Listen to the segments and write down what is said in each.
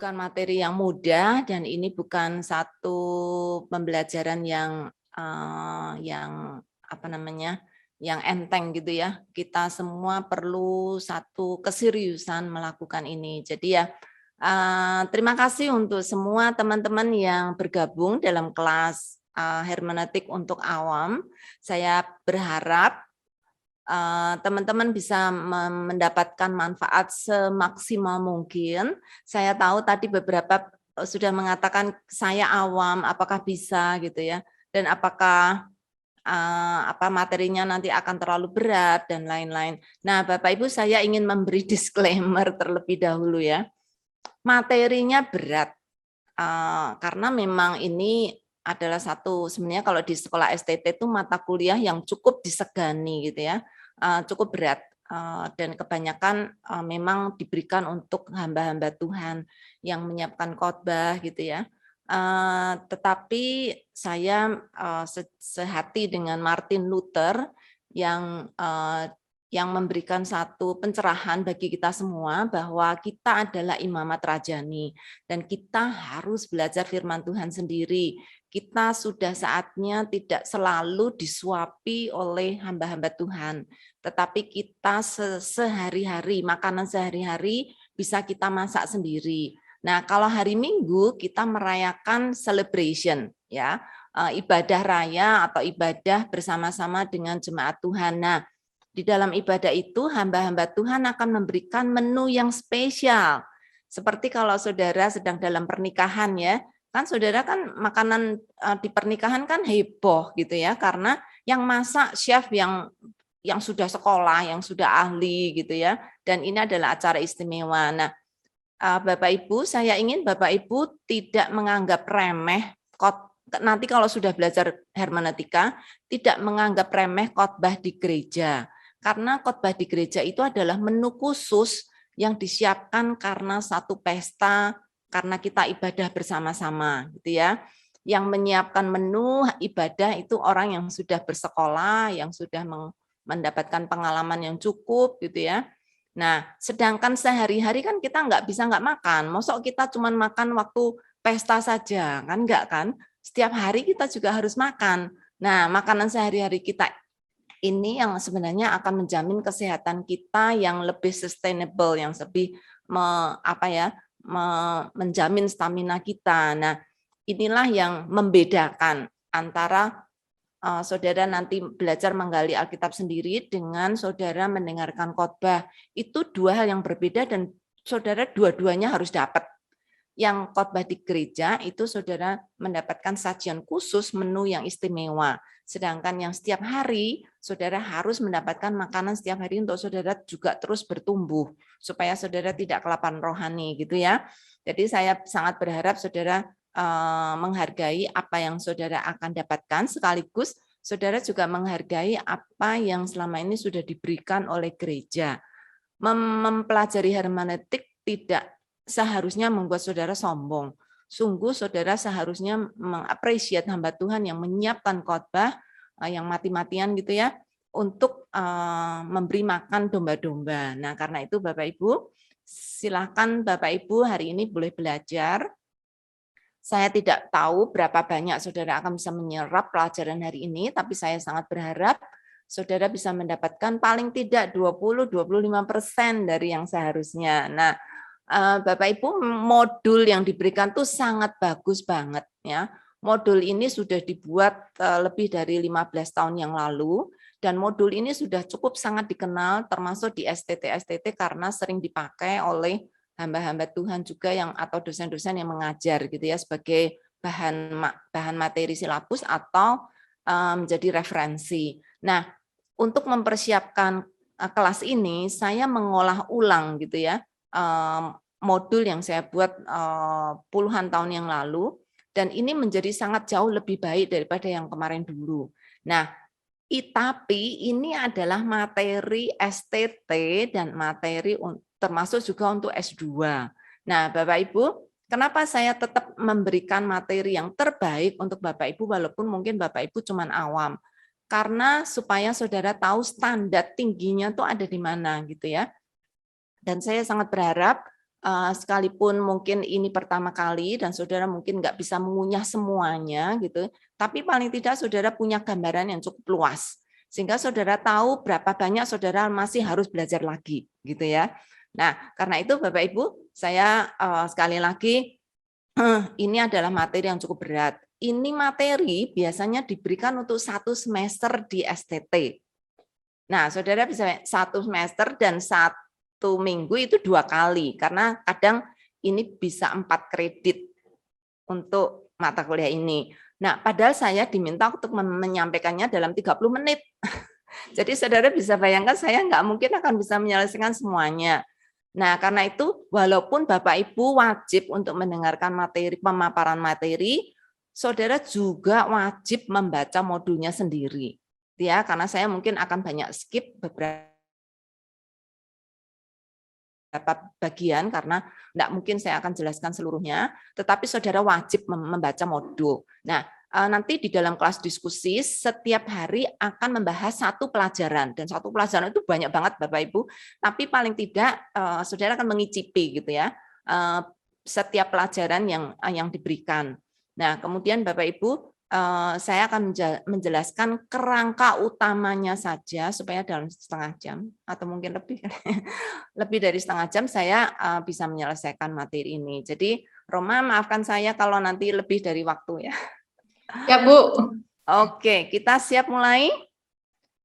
bukan materi yang mudah dan ini bukan satu pembelajaran yang apa namanya, yang enteng gitu ya. Kita semua perlu satu keseriusan melakukan ini. Jadi ya, terima kasih untuk semua teman-teman yang bergabung dalam kelas hermeneutik untuk awam. Saya berharap teman-teman bisa mendapatkan manfaat semaksimal mungkin. Saya tahu tadi beberapa sudah mengatakan saya awam, apakah bisa gitu ya, dan apakah apa materinya nanti akan terlalu berat dan lain-lain. Nah, Bapak Ibu, saya ingin memberi disclaimer terlebih dahulu ya. Materinya berat karena memang ini adalah satu sebenarnya kalau di sekolah STT itu mata kuliah yang cukup disegani gitu ya, cukup berat dan kebanyakan memang diberikan untuk hamba-hamba Tuhan yang menyiapkan khotbah gitu ya. Tetapi saya sehati dengan Martin Luther yang memberikan satu pencerahan bagi kita semua bahwa kita adalah imamat rajani dan kita harus belajar firman Tuhan sendiri. Kita sudah saatnya tidak selalu disuapi oleh hamba-hamba Tuhan, tetapi kita sehari-hari, makanan sehari-hari bisa kita masak sendiri. Nah, kalau hari Minggu kita merayakan celebration ya, ibadah raya atau ibadah bersama-sama dengan jemaat Tuhan. Nah, di dalam ibadah itu hamba-hamba Tuhan akan memberikan menu yang spesial. Seperti kalau saudara sedang dalam pernikahan ya, kan saudara kan makanan di pernikahan kan heboh gitu ya, karena yang masak chef yang sudah sekolah, yang sudah ahli gitu ya, dan ini adalah acara istimewa. Nah, Bapak Ibu, saya ingin Bapak Ibu tidak menganggap remeh nanti kalau sudah belajar hermeneutika, tidak menganggap remeh khotbah di gereja. Karena khotbah di gereja itu adalah menu khusus yang disiapkan karena satu pesta, karena kita ibadah bersama-sama, gitu ya. Yang menyiapkan menu ibadah itu orang yang sudah bersekolah, yang sudah mendapatkan pengalaman yang cukup, gitu ya. Nah, sedangkan sehari-hari kan kita nggak makan. Mosok kita cuma makan waktu pesta saja, kan enggak kan? Setiap hari kita juga harus makan. Nah, makanan sehari-hari kita ini yang sebenarnya akan menjamin kesehatan kita yang lebih sustainable, yang lebih menjamin stamina kita. Nah, inilah yang membedakan antara saudara nanti belajar menggali Alkitab sendiri dengan saudara mendengarkan khotbah. Itu dua hal yang berbeda dan saudara dua-duanya harus dapat. Yang khotbah di gereja itu saudara mendapatkan sajian khusus, menu yang istimewa. Sedangkan yang setiap hari saudara harus mendapatkan makanan setiap hari untuk saudara juga terus bertumbuh supaya saudara tidak kelaparan rohani gitu ya. Jadi saya sangat berharap saudara menghargai apa yang saudara akan dapatkan, sekaligus saudara juga menghargai apa yang selama ini sudah diberikan oleh gereja. Mempelajari hermeneutik tidak seharusnya membuat saudara sombong. Sungguh saudara seharusnya mengapresiasi hamba Tuhan yang menyiapkan khotbah yang mati-matian gitu ya untuk memberi makan domba-domba. Nah, karena itu Bapak Ibu, silakan Bapak Ibu hari ini boleh belajar. Saya tidak tahu berapa banyak saudara akan bisa menyerap pelajaran hari ini, tapi saya sangat berharap saudara bisa mendapatkan paling tidak 20-25% dari yang seharusnya. Nah, Bapak Ibu, modul yang diberikan tuh sangat bagus banget ya. Modul ini sudah dibuat lebih dari 15 tahun yang lalu dan modul ini sudah cukup sangat dikenal termasuk di STT karena sering dipakai oleh hamba-hamba Tuhan juga yang atau dosen-dosen yang mengajar gitu ya sebagai bahan materi silabus atau menjadi referensi. Nah, untuk mempersiapkan kelas ini saya mengolah ulang gitu ya modul yang saya buat puluhan tahun yang lalu dan ini menjadi sangat jauh lebih baik daripada yang kemarin dulu. Nah, tapi ini adalah materi STT dan materi termasuk juga untuk S2. Nah, Bapak Ibu, kenapa saya tetap memberikan materi yang terbaik untuk Bapak Ibu walaupun mungkin Bapak Ibu cuma awam? Karena supaya saudara tahu standar tingginya tuh ada di mana gitu ya. Dan saya sangat berharap sekalipun mungkin ini pertama kali dan saudara mungkin nggak bisa mengunyah semuanya gitu, tapi paling tidak saudara punya gambaran yang cukup luas sehingga saudara tahu berapa banyak saudara masih harus belajar lagi gitu ya. Nah, karena itu Bapak Ibu, saya sekali lagi ini adalah materi yang cukup berat. Ini materi biasanya diberikan untuk 1 semester di STT. Nah, saudara bisa 1 semester dan 1 minggu itu 2 kali, karena kadang ini bisa 4 kredit untuk mata kuliah ini. Nah, padahal saya diminta untuk menyampaikannya dalam 30 menit. Jadi saudara bisa bayangkan saya nggak mungkin akan bisa menyelesaikan semuanya. Nah, karena itu walaupun Bapak Ibu wajib untuk mendengarkan materi, pemaparan materi, saudara juga wajib membaca modulnya sendiri. Ya, karena saya mungkin akan banyak skip beberapa bagian karena tidak mungkin saya akan jelaskan seluruhnya, tetapi saudara wajib membaca modul. Nah, nanti di dalam kelas diskusi setiap hari akan membahas 1 pelajaran dan 1 pelajaran itu banyak banget Bapak Ibu, tapi paling tidak saudara akan mengicipi gitu ya setiap pelajaran yang diberikan. Nah, kemudian Bapak Ibu saya akan menjelaskan kerangka utamanya saja supaya dalam setengah jam atau mungkin lebih dari setengah jam saya bisa menyelesaikan materi ini. Jadi Roma maafkan saya kalau nanti lebih dari waktu ya. Ya Bu. Oke, kita siap mulai?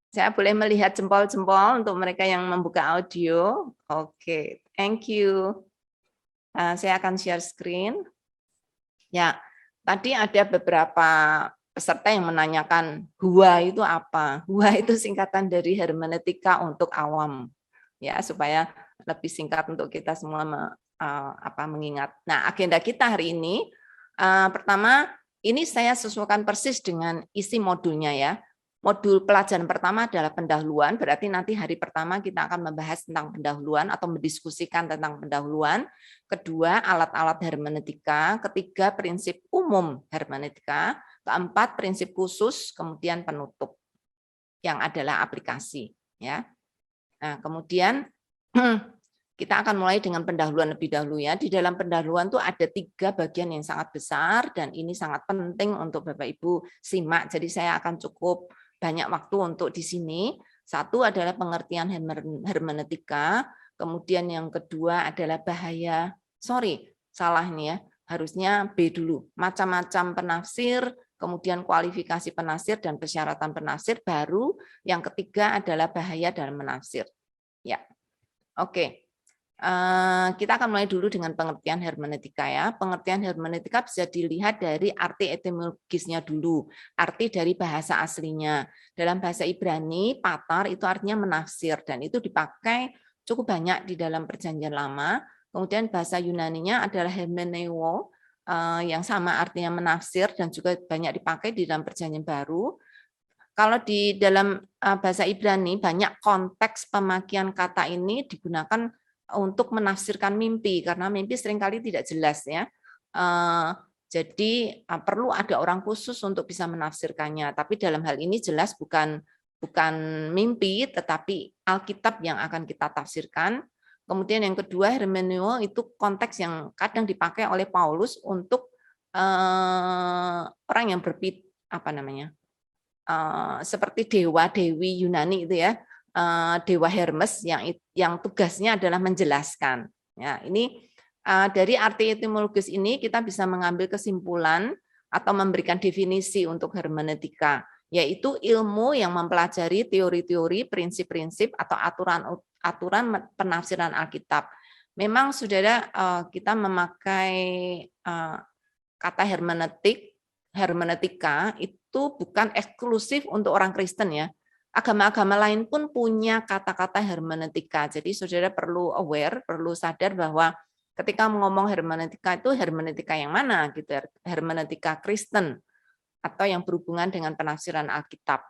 Saya boleh melihat jempol-jempol untuk mereka yang membuka audio. Oke, thank you. Saya akan share screen. Ya, tadi ada beberapa peserta yang menanyakan HUA itu apa? HUA itu singkatan dari hermeneutika untuk awam, ya supaya lebih singkat untuk kita semua mengingat. Nah, agenda kita hari ini pertama ini saya sesuaikan persis dengan isi modulnya ya. Modul pelajaran pertama adalah pendahuluan, berarti nanti hari pertama kita akan membahas tentang pendahuluan atau mendiskusikan tentang pendahuluan. Kedua, alat-alat hermeneutika. Ketiga, prinsip umum hermeneutika. Keempat, prinsip khusus, kemudian penutup yang adalah aplikasi. Ya. Nah, kemudian kita akan mulai dengan pendahuluan lebih dahulu ya. Di dalam pendahuluan itu ada 3 bagian yang sangat besar dan ini sangat penting untuk Bapak Ibu simak. Jadi saya akan cukup banyak waktu untuk di sini. Satu adalah pengertian hermeneutika, kemudian yang kedua adalah bahaya. Salah nih ya. Harusnya B dulu. Macam-macam penafsir, kemudian kualifikasi penafsir dan persyaratan penafsir, baru yang ketiga adalah bahaya dalam menafsir. Ya. Oke. Kita akan mulai dulu dengan pengertian hermeneutika ya. Pengertian hermeneutika bisa dilihat dari arti etimologisnya dulu, arti dari bahasa aslinya. Dalam bahasa Ibrani, patar itu artinya menafsir dan itu dipakai cukup banyak di dalam Perjanjian Lama. Kemudian bahasa Yunaninya adalah hermeneuo yang sama artinya menafsir dan juga banyak dipakai di dalam Perjanjian Baru. Kalau di dalam bahasa Ibrani banyak konteks pemakaian kata ini digunakan untuk menafsirkan mimpi karena mimpi seringkali tidak jelas ya. Jadi perlu ada orang khusus untuk bisa menafsirkannya. Tapi dalam hal ini jelas bukan mimpi, tetapi Alkitab yang akan kita tafsirkan. Kemudian yang kedua hermeneuo itu konteks yang kadang dipakai oleh Paulus untuk orang yang seperti dewa dewi Yunani itu ya. Dewa Hermes yang tugasnya adalah menjelaskan. Ya, ini dari arti etimologis ini kita bisa mengambil kesimpulan atau memberikan definisi untuk hermeneutika, yaitu ilmu yang mempelajari teori-teori, prinsip-prinsip atau aturan penafsiran Alkitab. Memang saudara kita memakai kata hermeneutika itu bukan eksklusif untuk orang Kristen ya. Agama-agama lain pun punya kata-kata hermeneutika. Jadi saudara perlu aware, perlu sadar bahwa ketika ngomong hermeneutika itu hermeneutika yang mana gitu, hermeneutika Kristen atau yang berhubungan dengan penafsiran Alkitab.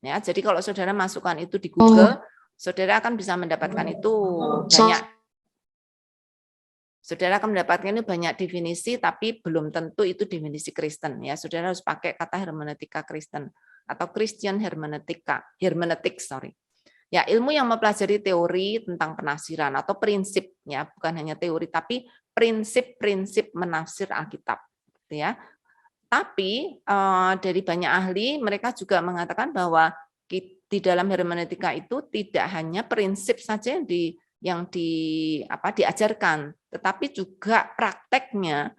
Ya, jadi kalau saudara masukkan itu di Google, saudara akan bisa mendapatkan itu banyak. Saudara akan mendapatkan ini banyak definisi, tapi belum tentu itu definisi Kristen. Ya, saudara harus pakai kata hermeneutika Kristen atau Christian hermeneutika, hermeneutik. Ya, ilmu yang mempelajari teori tentang penafsiran atau prinsip, ya, bukan hanya teori tapi prinsip-prinsip menafsir Alkitab, gitu ya. Tapi dari banyak ahli mereka juga mengatakan bahwa di dalam hermeneutika itu tidak hanya prinsip saja yang diajarkan, tetapi juga prakteknya,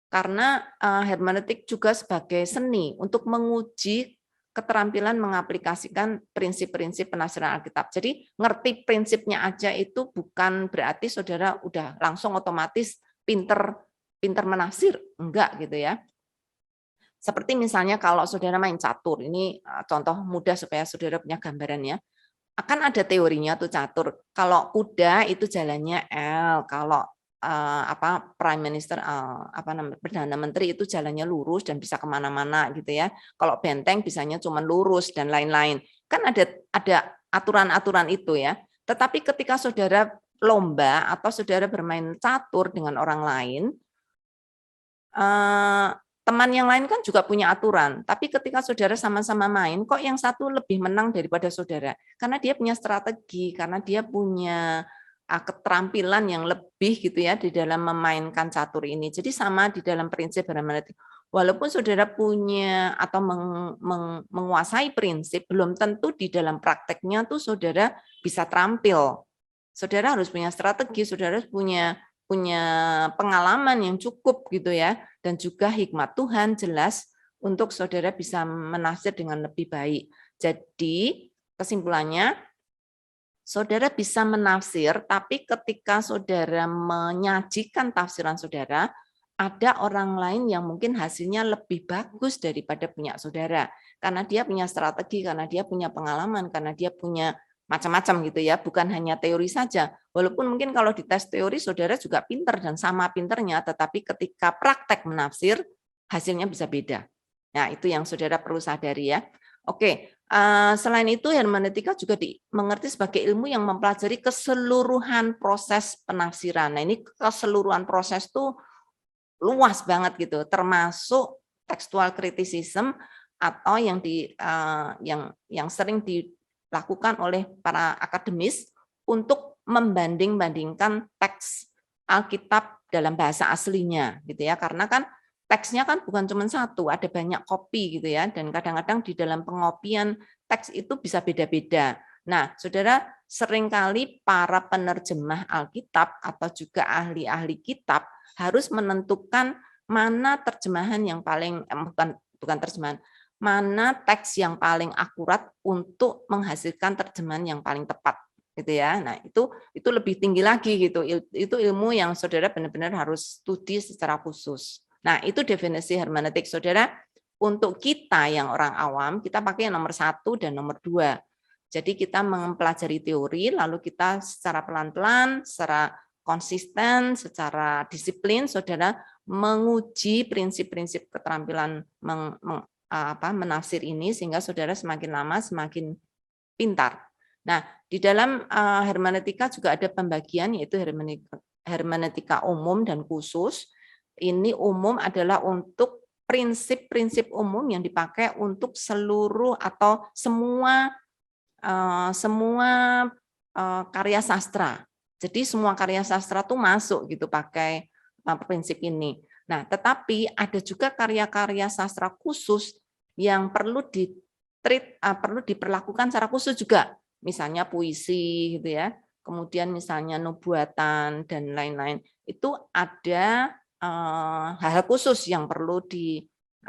karena hermeneutik juga sebagai seni untuk menguji keterampilan mengaplikasikan prinsip-prinsip penafsiran Alkitab. Jadi ngerti prinsipnya aja itu bukan berarti saudara udah langsung otomatis pinter pinter menafsir, enggak gitu ya. Seperti misalnya kalau saudara main catur, ini contoh mudah supaya saudara punya gambarannya. Akan ada teorinya tuh catur. Kalau kuda itu jalannya L, kalau Prime Minister Perdana Menteri itu jalannya lurus dan bisa kemana-mana gitu ya. Kalau benteng bisanya cuma lurus dan lain-lain. Kan ada aturan-aturan itu ya. Tetapi ketika saudara lomba atau saudara bermain catur dengan orang lain, teman yang lain kan juga punya aturan, tapi ketika saudara sama-sama main, kok yang satu lebih menang daripada saudara? Karena dia punya strategi, karena dia punya keterampilan yang lebih gitu ya di dalam memainkan catur ini. Jadi sama di dalam prinsip hermeneutik. Walaupun saudara punya atau menguasai prinsip, belum tentu di dalam prakteknya tuh saudara bisa terampil. Saudara harus punya strategi, saudara harus punya pengalaman yang cukup gitu ya, dan juga hikmat Tuhan jelas untuk saudara bisa menafsir dengan lebih baik. Jadi kesimpulannya, saudara bisa menafsir, tapi ketika saudara menyajikan tafsiran saudara, ada orang lain yang mungkin hasilnya lebih bagus daripada punya saudara. Karena dia punya strategi, karena dia punya pengalaman, karena dia punya macam-macam gitu ya, bukan hanya teori saja. Walaupun mungkin kalau di tes teori saudara juga pinter dan sama pinternya, tetapi ketika praktek menafsir hasilnya bisa beda. Nah, itu yang saudara perlu sadari ya. Oke, selain itu hermeneutika juga mengerti sebagai ilmu yang mempelajari keseluruhan proses penafsiran. Nah, ini keseluruhan proses tuh luas banget gitu, termasuk textual criticism atau yang sering dilakukan oleh para akademis untuk membanding-bandingkan teks Alkitab dalam bahasa aslinya gitu ya, karena kan teksnya kan bukan cuma satu, ada banyak kopi gitu ya, dan kadang-kadang di dalam pengopian teks itu bisa beda-beda. Nah, saudara, seringkali para penerjemah Alkitab atau juga ahli-ahli kitab harus menentukan mana terjemahan yang paling bukan terjemahan, mana teks yang paling akurat untuk menghasilkan terjemahan yang paling tepat gitu ya. Nah, itu lebih tinggi lagi gitu. Itu ilmu yang saudara benar-benar harus studi secara khusus. Nah, itu definisi hermeneutik. Saudara, untuk kita yang orang awam, kita pakai yang nomor 1 dan nomor 2. Jadi kita mempelajari teori, lalu kita secara pelan-pelan, secara konsisten, secara disiplin, saudara menguji prinsip-prinsip keterampilan menafsir ini, sehingga saudara semakin lama semakin pintar. Nah, di dalam hermeneutika juga ada pembagian, yaitu hermeneutika umum dan khusus. Ini umum adalah untuk prinsip-prinsip umum yang dipakai untuk seluruh atau semua karya sastra. Jadi semua karya sastra tuh masuk gitu pakai prinsip ini. Nah, tetapi ada juga karya-karya sastra khusus yang perlu perlu diperlakukan secara khusus juga. Misalnya puisi gitu ya. Kemudian misalnya nubuatan dan lain-lain. Itu ada hal-hal khusus yang perlu dipelajari.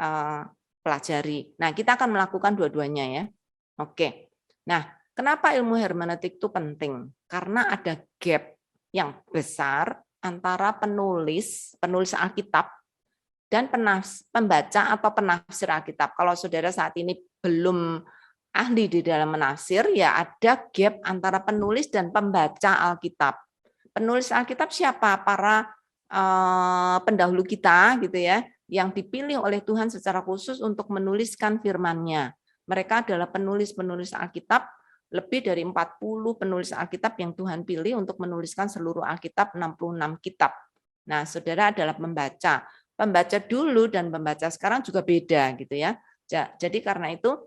Nah, kita akan melakukan dua-duanya ya. Oke. Nah, kenapa ilmu hermeneutik itu penting? Karena ada gap yang besar antara penulis Alkitab dan pembaca atau penafsir Alkitab. Kalau saudara saat ini belum ahli di dalam menafsir, ya ada gap antara penulis dan pembaca Alkitab. Penulis Alkitab siapa? Para pendahulu kita gitu ya, yang dipilih oleh Tuhan secara khusus untuk menuliskan firman-Nya. Mereka adalah penulis-penulis Alkitab, lebih dari 40 penulis Alkitab yang Tuhan pilih untuk menuliskan seluruh Alkitab 66 kitab. Nah, saudara adalah pembaca. Pembaca dulu dan pembaca sekarang juga beda gitu ya. Jadi karena itu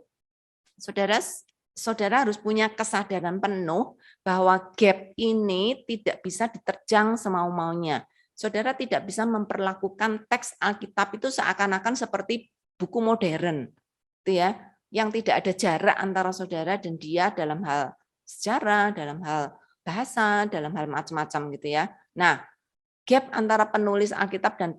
saudara saudara harus punya kesadaran penuh bahwa gap ini tidak bisa diterjang semau-maunya. Saudara tidak bisa memperlakukan teks Alkitab itu seakan-akan seperti buku modern, gitu ya, yang tidak ada jarak antara saudara dan dia dalam hal sejarah, dalam hal bahasa, dalam hal macam-macam gitu ya. Nah, gap antara penulis Alkitab dan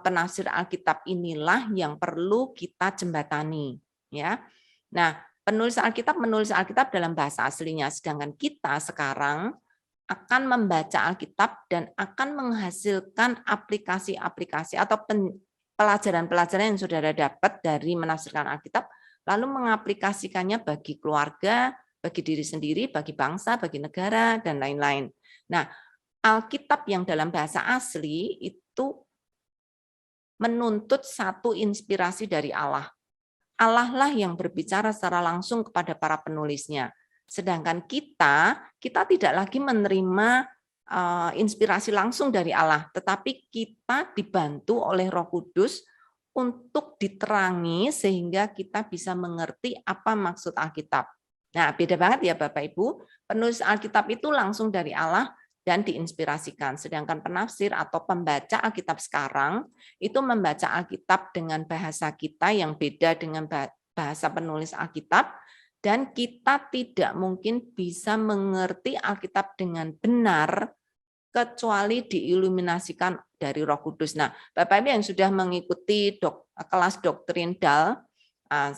penafsir Alkitab inilah yang perlu kita jembatani, ya. Nah, penulis Alkitab menulis Alkitab dalam bahasa aslinya, sedangkan kita sekarang akan membaca Alkitab dan akan menghasilkan aplikasi-aplikasi atau pelajaran-pelajaran yang saudara dapat dari menafsirkan Alkitab, lalu mengaplikasikannya bagi keluarga, bagi diri sendiri, bagi bangsa, bagi negara, dan lain-lain. Nah, Alkitab yang dalam bahasa asli itu menuntut satu inspirasi dari Allah. Allah lah yang berbicara secara langsung kepada para penulisnya. Sedangkan kita tidak lagi menerima inspirasi langsung dari Allah, tetapi kita dibantu oleh Roh Kudus untuk diterangi sehingga kita bisa mengerti apa maksud Alkitab. Nah, beda banget ya Bapak Ibu, penulis Alkitab itu langsung dari Allah dan diinspirasikan. Sedangkan penafsir atau pembaca Alkitab sekarang itu membaca Alkitab dengan bahasa kita yang beda dengan bahasa penulis Alkitab, dan kita tidak mungkin bisa mengerti Alkitab dengan benar kecuali diiluminasikan dari Roh Kudus. Nah, Bapak Ibu yang sudah mengikuti kelas doktrin DAL,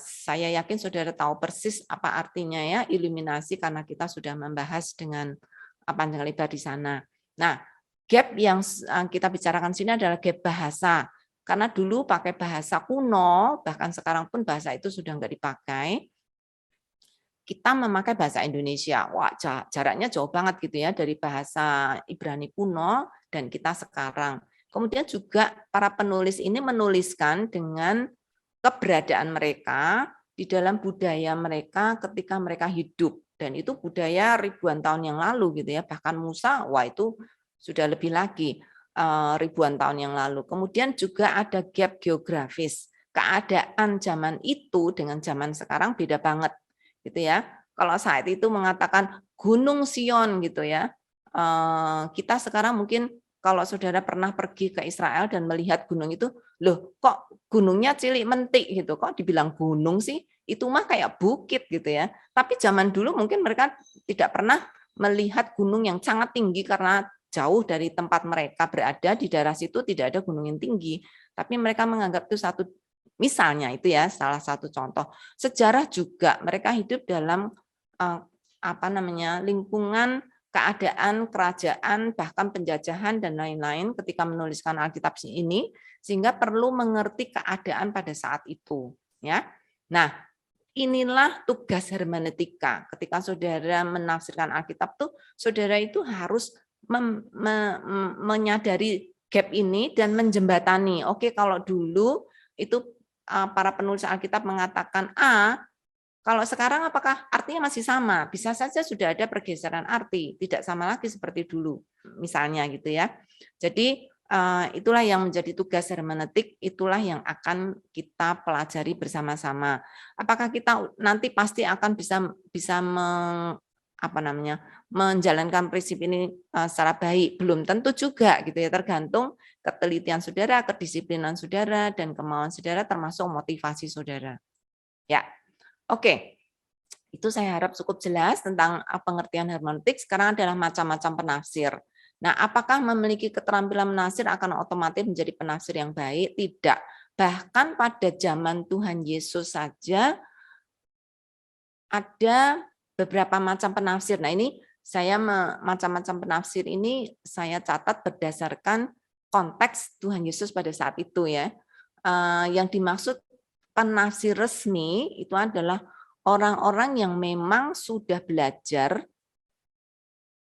saya yakin saudara tahu persis apa artinya ya iluminasi karena kita sudah membahas dengan panjang lebar di sana. Nah, gap yang kita bicarakan sini adalah gap bahasa. Karena dulu pakai bahasa kuno, bahkan sekarang pun bahasa itu sudah nggak dipakai. Kita memakai bahasa Indonesia. Wah, jaraknya jauh banget gitu ya dari bahasa Ibrani kuno dan kita sekarang. Kemudian juga para penulis ini menuliskan dengan keberadaan mereka di dalam budaya mereka ketika mereka hidup. Dan itu budaya ribuan tahun yang lalu gitu ya. Bahkan Musa, wah itu sudah lebih lagi ribuan tahun yang lalu. Kemudian juga ada gap geografis. Keadaan zaman itu dengan zaman sekarang beda banget gitu ya. Kalau saat itu mengatakan Gunung Sion gitu ya. Kita sekarang mungkin kalau saudara pernah pergi ke Israel dan melihat gunung itu, loh kok gunungnya cilik mentik gitu, kok dibilang gunung sih? Itu mah kayak bukit gitu ya. Tapi zaman dulu mungkin mereka tidak pernah melihat gunung yang sangat tinggi karena jauh dari tempat mereka berada, di daerah situ tidak ada gunung yang tinggi. Tapi mereka menganggap itu satu, misalnya itu ya salah satu contoh. Sejarah juga mereka hidup dalam lingkungan keadaan kerajaan, bahkan penjajahan dan lain-lain ketika menuliskan Alkitab ini, sehingga perlu mengerti keadaan pada saat itu. Ya, nah inilah tugas hermeneutika. Ketika saudara menafsirkan Alkitab tuh, saudara itu harus menyadari gap ini dan menjembatani. Oke, kalau dulu itu para penulis Alkitab mengatakan A, kalau sekarang apakah artinya masih sama? Bisa saja sudah ada pergeseran arti, tidak sama lagi seperti dulu, misalnya gitu ya. Jadi itulah yang menjadi tugas hermeneutik, itulah yang akan kita pelajari bersama-sama. Apakah kita nanti pasti akan bisa menjalankan prinsip ini secara baik? Belum tentu juga gitu ya, tergantung ketelitian saudara, kedisiplinan saudara, dan kemauan saudara termasuk motivasi saudara. Ya, oke. Itu saya harap cukup jelas tentang pengertian hermeneutik. Sekarang adalah macam-macam penafsir. Nah, apakah memiliki keterampilan menafsir akan otomatis menjadi penafsir yang baik? Tidak. Bahkan pada zaman Tuhan Yesus saja ada beberapa macam penafsir. Nah, ini saya macam-macam penafsir ini saya catat berdasarkan konteks Tuhan Yesus pada saat itu ya. Yang dimaksud penafsir resmi itu adalah orang-orang yang memang sudah belajar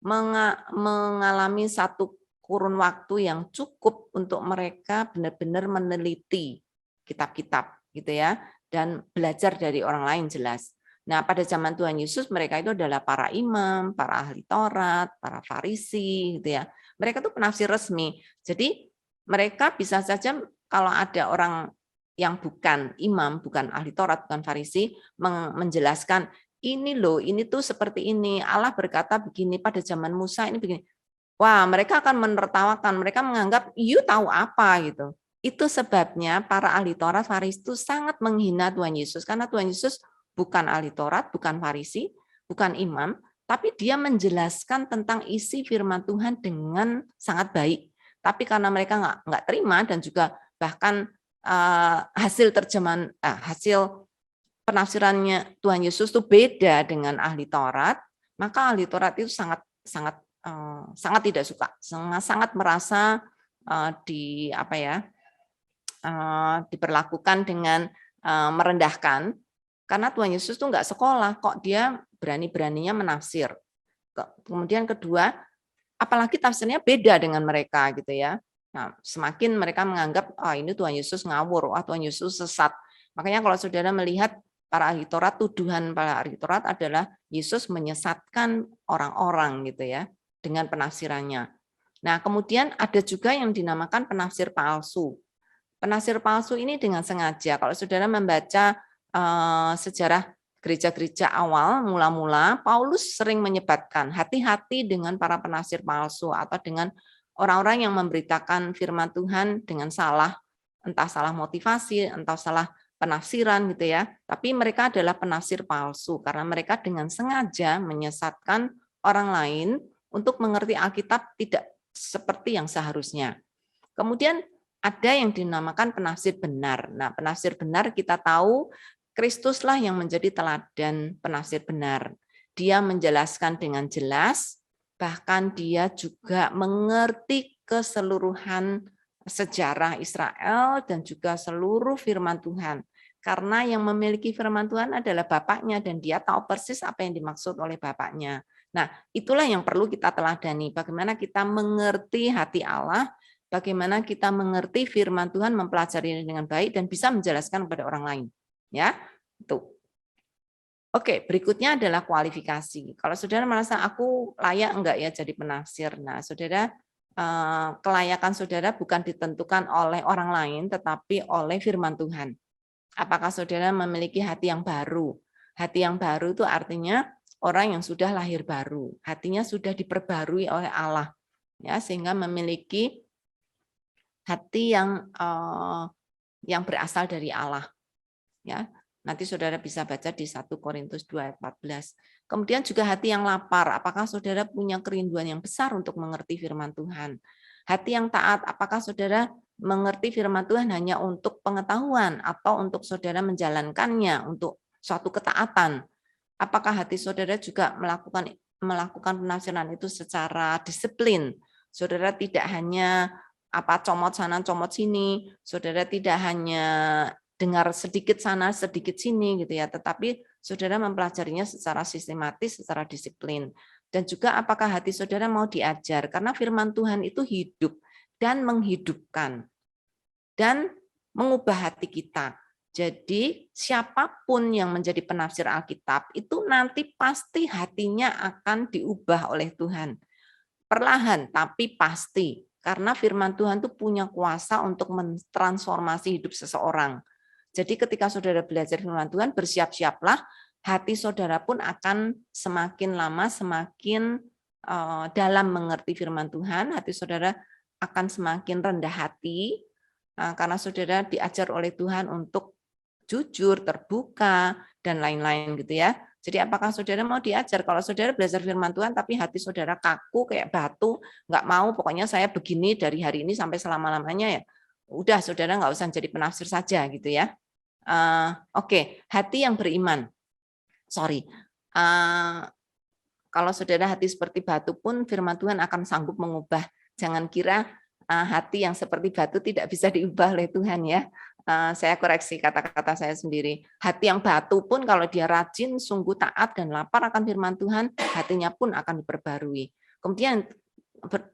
mengalami satu kurun waktu yang cukup untuk mereka benar-benar meneliti kitab-kitab gitu ya, dan belajar dari orang lain jelas. Nah, pada zaman Tuhan Yesus mereka itu adalah para imam, para ahli Taurat, para farisi gitu ya. Mereka itu penafsir resmi. Jadi mereka bisa saja kalau ada orang yang bukan imam, bukan ahli Taurat, bukan Farisi, menjelaskan, ini loh, ini tuh seperti ini, Allah berkata begini pada zaman Musa, ini begini. Wah, mereka akan menertawakan, mereka menganggap, you tahu apa gitu. Itu sebabnya para ahli Taurat, Farisi itu sangat menghina Tuhan Yesus, karena Tuhan Yesus bukan ahli Taurat, bukan Farisi, bukan imam, tapi dia menjelaskan tentang isi firman Tuhan dengan sangat baik. Tapi karena mereka nggak terima dan juga bahkan hasil terjemahan, hasil penafsirannya Tuhan Yesus itu beda dengan ahli Taurat, maka ahli Taurat itu sangat tidak suka, sangat merasa diperlakukan dengan merendahkan, karena Tuhan Yesus itu nggak sekolah, kok dia berani-beraninya menafsir. Kemudian kedua, apalagi tafsirnya beda dengan mereka gitu ya. Nah, semakin mereka menganggap, ini Tuhan Yesus ngawur, Tuhan Yesus sesat. Makanya kalau saudara melihat para ahli Taurat, tuduhan para ahli Taurat adalah Yesus menyesatkan orang-orang gitu ya dengan penafsirannya. Nah, kemudian ada juga yang dinamakan penafsir palsu. Penafsir palsu ini dengan sengaja, kalau saudara membaca sejarah gereja-gereja awal, mula-mula, Paulus sering menyebatkan, hati-hati dengan para penafsir palsu atau dengan orang-orang yang memberitakan firman Tuhan dengan salah, entah salah motivasi, entah salah penafsiran gitu ya. Tapi mereka adalah penafsir palsu, karena mereka dengan sengaja menyesatkan orang lain untuk mengerti Alkitab tidak seperti yang seharusnya. Kemudian ada yang dinamakan penafsir benar. Nah, penafsir benar kita tahu Kristuslah yang menjadi teladan penafsir benar. Dia menjelaskan dengan jelas, bahkan dia juga mengerti keseluruhan sejarah Israel dan juga seluruh firman Tuhan. Karena yang memiliki firman Tuhan adalah Bapaknya dan dia tahu persis apa yang dimaksud oleh Bapaknya. Nah, itulah yang perlu kita teladani. Bagaimana kita mengerti hati Allah, bagaimana kita mengerti firman Tuhan, mempelajarinya dengan baik dan bisa menjelaskan kepada orang lain. Ya, itu. Oke, berikutnya adalah kualifikasi. Kalau saudara merasa aku layak enggak ya jadi penafsir. Nah, saudara, kelayakan saudara bukan ditentukan oleh orang lain, tetapi oleh firman Tuhan. Apakah saudara memiliki hati yang baru? Hati yang baru itu artinya orang yang sudah lahir baru. Hatinya sudah diperbarui oleh Allah, ya, sehingga memiliki hati yang berasal dari Allah. Ya, nanti saudara bisa baca di 1 Korintus 2 ayat 14. Kemudian juga hati yang lapar. Apakah saudara punya kerinduan yang besar untuk mengerti firman Tuhan? Hati yang taat. Apakah saudara mengerti firman Tuhan hanya untuk pengetahuan atau untuk saudara menjalankannya untuk suatu ketaatan? Apakah hati saudara juga melakukan penafsiran itu secara disiplin? Saudara tidak hanya comot sana, comot sini. Saudara tidak hanya dengar sedikit sana, sedikit sini gitu ya, tetapi saudara mempelajarinya secara sistematis, secara disiplin. Dan juga apakah hati saudara mau diajar, karena firman Tuhan itu hidup dan menghidupkan dan mengubah hati kita. Jadi siapapun yang menjadi penafsir Alkitab itu nanti pasti hatinya akan diubah oleh Tuhan. Perlahan tapi pasti, karena firman Tuhan itu punya kuasa untuk mentransformasi hidup seseorang. Jadi ketika saudara belajar firman Tuhan, bersiap-siaplah, hati saudara pun akan semakin lama semakin dalam mengerti firman Tuhan, hati saudara akan semakin rendah hati, karena saudara diajar oleh Tuhan untuk jujur, terbuka, dan lain-lain gitu ya. Jadi apakah saudara mau diajar? Kalau saudara belajar firman Tuhan, tapi hati saudara kaku kayak batu, nggak mau, pokoknya saya begini dari hari ini sampai selama-lamanya ya, udah saudara nggak usah jadi penafsir saja gitu ya. Oke, hati yang beriman. Kalau saudara hati seperti batu pun firman Tuhan akan sanggup mengubah. Jangan kira hati yang seperti batu tidak bisa diubah oleh Tuhan ya. Saya koreksi kata-kata saya sendiri. Hati yang batu pun kalau dia rajin, sungguh taat dan lapar akan firman Tuhan, hatinya pun akan diperbarui. Kemudian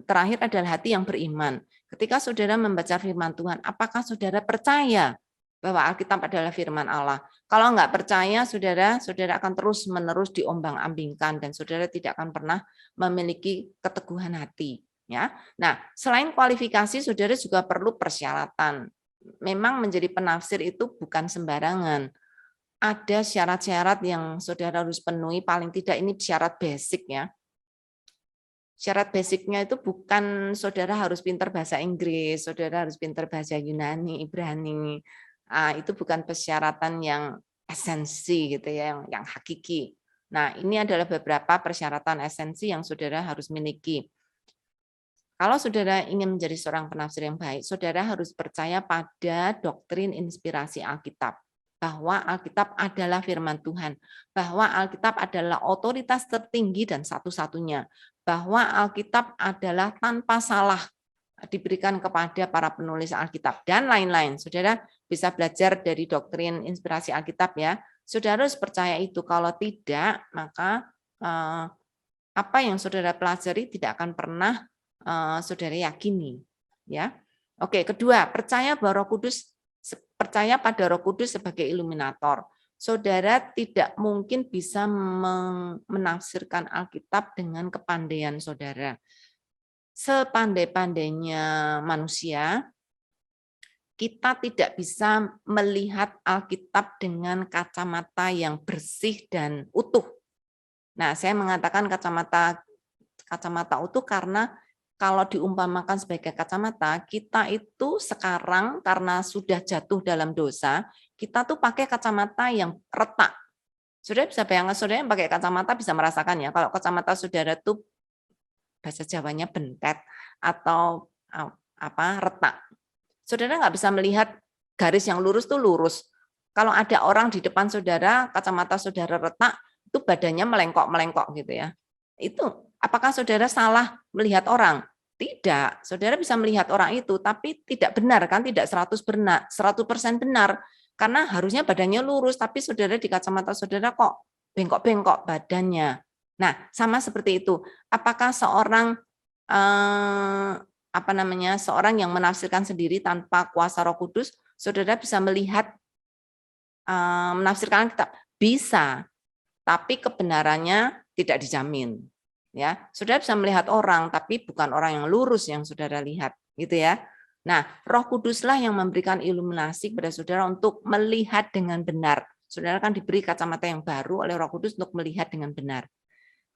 terakhir adalah hati yang beriman. Ketika saudara membaca firman Tuhan, apakah saudara percaya bahwa Alkitab adalah firman Allah? Kalau nggak percaya, saudara akan terus-menerus diombang-ambingkan dan saudara tidak akan pernah memiliki keteguhan hati. Ya, nah selain kualifikasi, saudara juga perlu persyaratan. memang menjadi penafsir itu bukan sembarangan. Ada syarat-syarat yang saudara harus penuhi, paling tidak ini syarat basic ya. Syarat basicnya itu bukan saudara harus pintar bahasa Inggris, saudara harus pintar bahasa Yunani, Ibrani. Itu bukan persyaratan yang esensi gitu ya, yang hakiki. Nah, ini adalah beberapa persyaratan esensi yang saudara harus miliki. Kalau saudara ingin menjadi seorang penafsir yang baik, saudara harus percaya pada doktrin inspirasi Alkitab. Bahwa Alkitab adalah firman Tuhan. Bahwa Alkitab adalah otoritas tertinggi dan satu-satunya. Bahwa Alkitab adalah tanpa salah diberikan kepada para penulis Alkitab. Dan lain-lain. Saudara bisa belajar dari doktrin inspirasi Alkitab ya. Saudara harus percaya itu. Kalau tidak, maka apa yang saudara pelajari tidak akan pernah saudara yakini, ya. Oke, kedua, percaya pada Roh Kudus sebagai iluminator. Saudara tidak mungkin bisa menafsirkan Alkitab dengan kepandaian saudara. Sepandai-pandainya manusia, kita tidak bisa melihat Alkitab dengan kacamata yang bersih dan utuh. Nah, saya mengatakan kacamata utuh karena kalau diumpamakan sebagai kacamata, kita itu sekarang karena sudah jatuh dalam dosa, kita tuh pakai kacamata yang retak. Saudara bisa bayangkan, saudara yang pakai kacamata bisa merasakan ya, kalau kacamata saudara tuh bahasa Jawanya bentet atau retak. Saudara nggak bisa melihat garis yang lurus tuh lurus. Kalau ada orang di depan saudara, kacamata saudara retak, itu badannya melengkok-melengkok gitu ya. Itu apakah saudara salah melihat orang? Tidak. Saudara bisa melihat orang itu, tapi tidak benar kan? Tidak 100% benar. Karena harusnya badannya lurus, tapi saudara di kacamata saudara kok bengkok-bengkok badannya. Nah, sama seperti itu. Apakah seorang seorang yang menafsirkan sendiri tanpa kuasa Roh Kudus, saudara bisa melihat menafsirkan kitab? Bisa, tapi kebenarannya tidak dijamin. Ya, saudara bisa melihat orang, tapi bukan orang yang lurus yang saudara lihat, gitu ya. Nah, Roh Kuduslah yang memberikan iluminasi kepada saudara untuk melihat dengan benar. Saudara kan diberi kacamata yang baru oleh Roh Kudus untuk melihat dengan benar.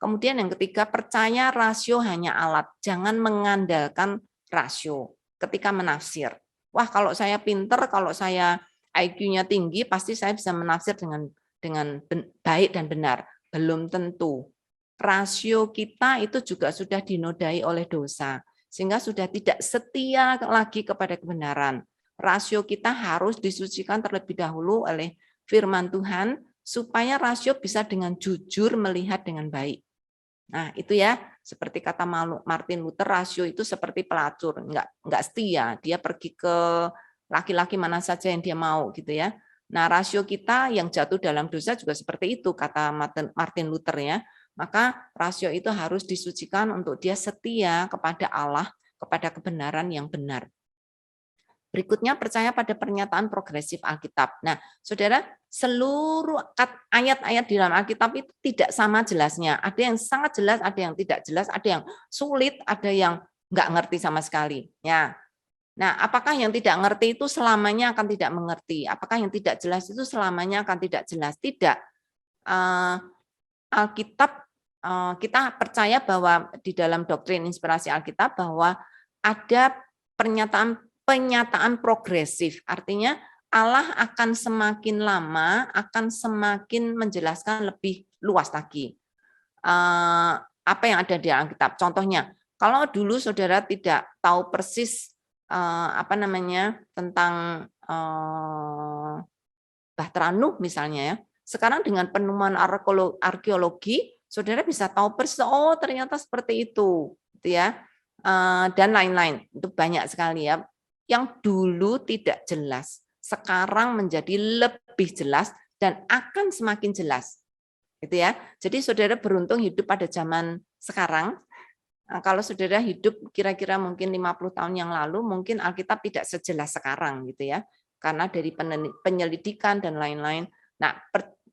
Kemudian yang ketiga, percaya rasio hanya alat. Jangan mengandalkan rasio ketika menafsir. Wah, kalau saya pinter, kalau saya IQ-nya tinggi, pasti saya bisa menafsir dengan baik dan benar. Belum tentu. Rasio kita itu juga sudah dinodai oleh dosa, sehingga sudah tidak setia lagi kepada kebenaran. Rasio kita harus disucikan terlebih dahulu oleh firman Tuhan, supaya rasio bisa dengan jujur melihat dengan baik. Nah, itu ya, seperti kata Martin Luther, rasio itu seperti pelacur, enggak setia, dia pergi ke laki-laki mana saja yang dia mau gitu ya. Nah, rasio kita yang jatuh dalam dosa juga seperti itu, kata Martin Luther ya. Maka rasio itu harus disucikan untuk dia setia kepada Allah, kepada kebenaran yang benar. Berikutnya, percaya pada pernyataan progresif Alkitab. Nah, saudara, seluruh ayat-ayat di dalam Alkitab itu tidak sama jelasnya. Ada yang sangat jelas, ada yang tidak jelas, ada yang sulit, ada yang nggak ngerti sama sekali. Ya. Nah, apakah yang tidak ngerti itu selamanya akan tidak mengerti? Apakah yang tidak jelas itu selamanya akan tidak jelas? Tidak. Alkitab, kita percaya bahwa di dalam doktrin inspirasi Alkitab bahwa ada pernyataan progresif. Artinya Allah akan semakin lama, akan semakin menjelaskan lebih luas lagi. Apa yang ada di Alkitab. Contohnya, kalau dulu saudara tidak tahu persis tentang Bahtera Nuh misalnya ya. Sekarang dengan penemuan arkeologi, saudara bisa tahu persis, oh ternyata seperti itu, gitu ya. Dan lain-lain. Itu banyak sekali ya. Yang dulu tidak jelas, sekarang menjadi lebih jelas dan akan semakin jelas. Gitu ya. Jadi saudara beruntung hidup pada zaman sekarang. Kalau saudara hidup kira-kira mungkin 50 tahun yang lalu, mungkin Alkitab tidak sejelas sekarang gitu ya. Karena dari penyelidikan dan lain-lain. Nah,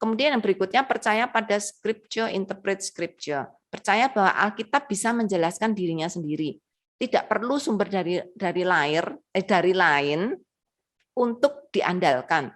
kemudian yang berikutnya, percaya pada scripture, interpret scripture. Percaya bahwa Alkitab bisa menjelaskan dirinya sendiri. Tidak perlu sumber dari lain, untuk diandalkan.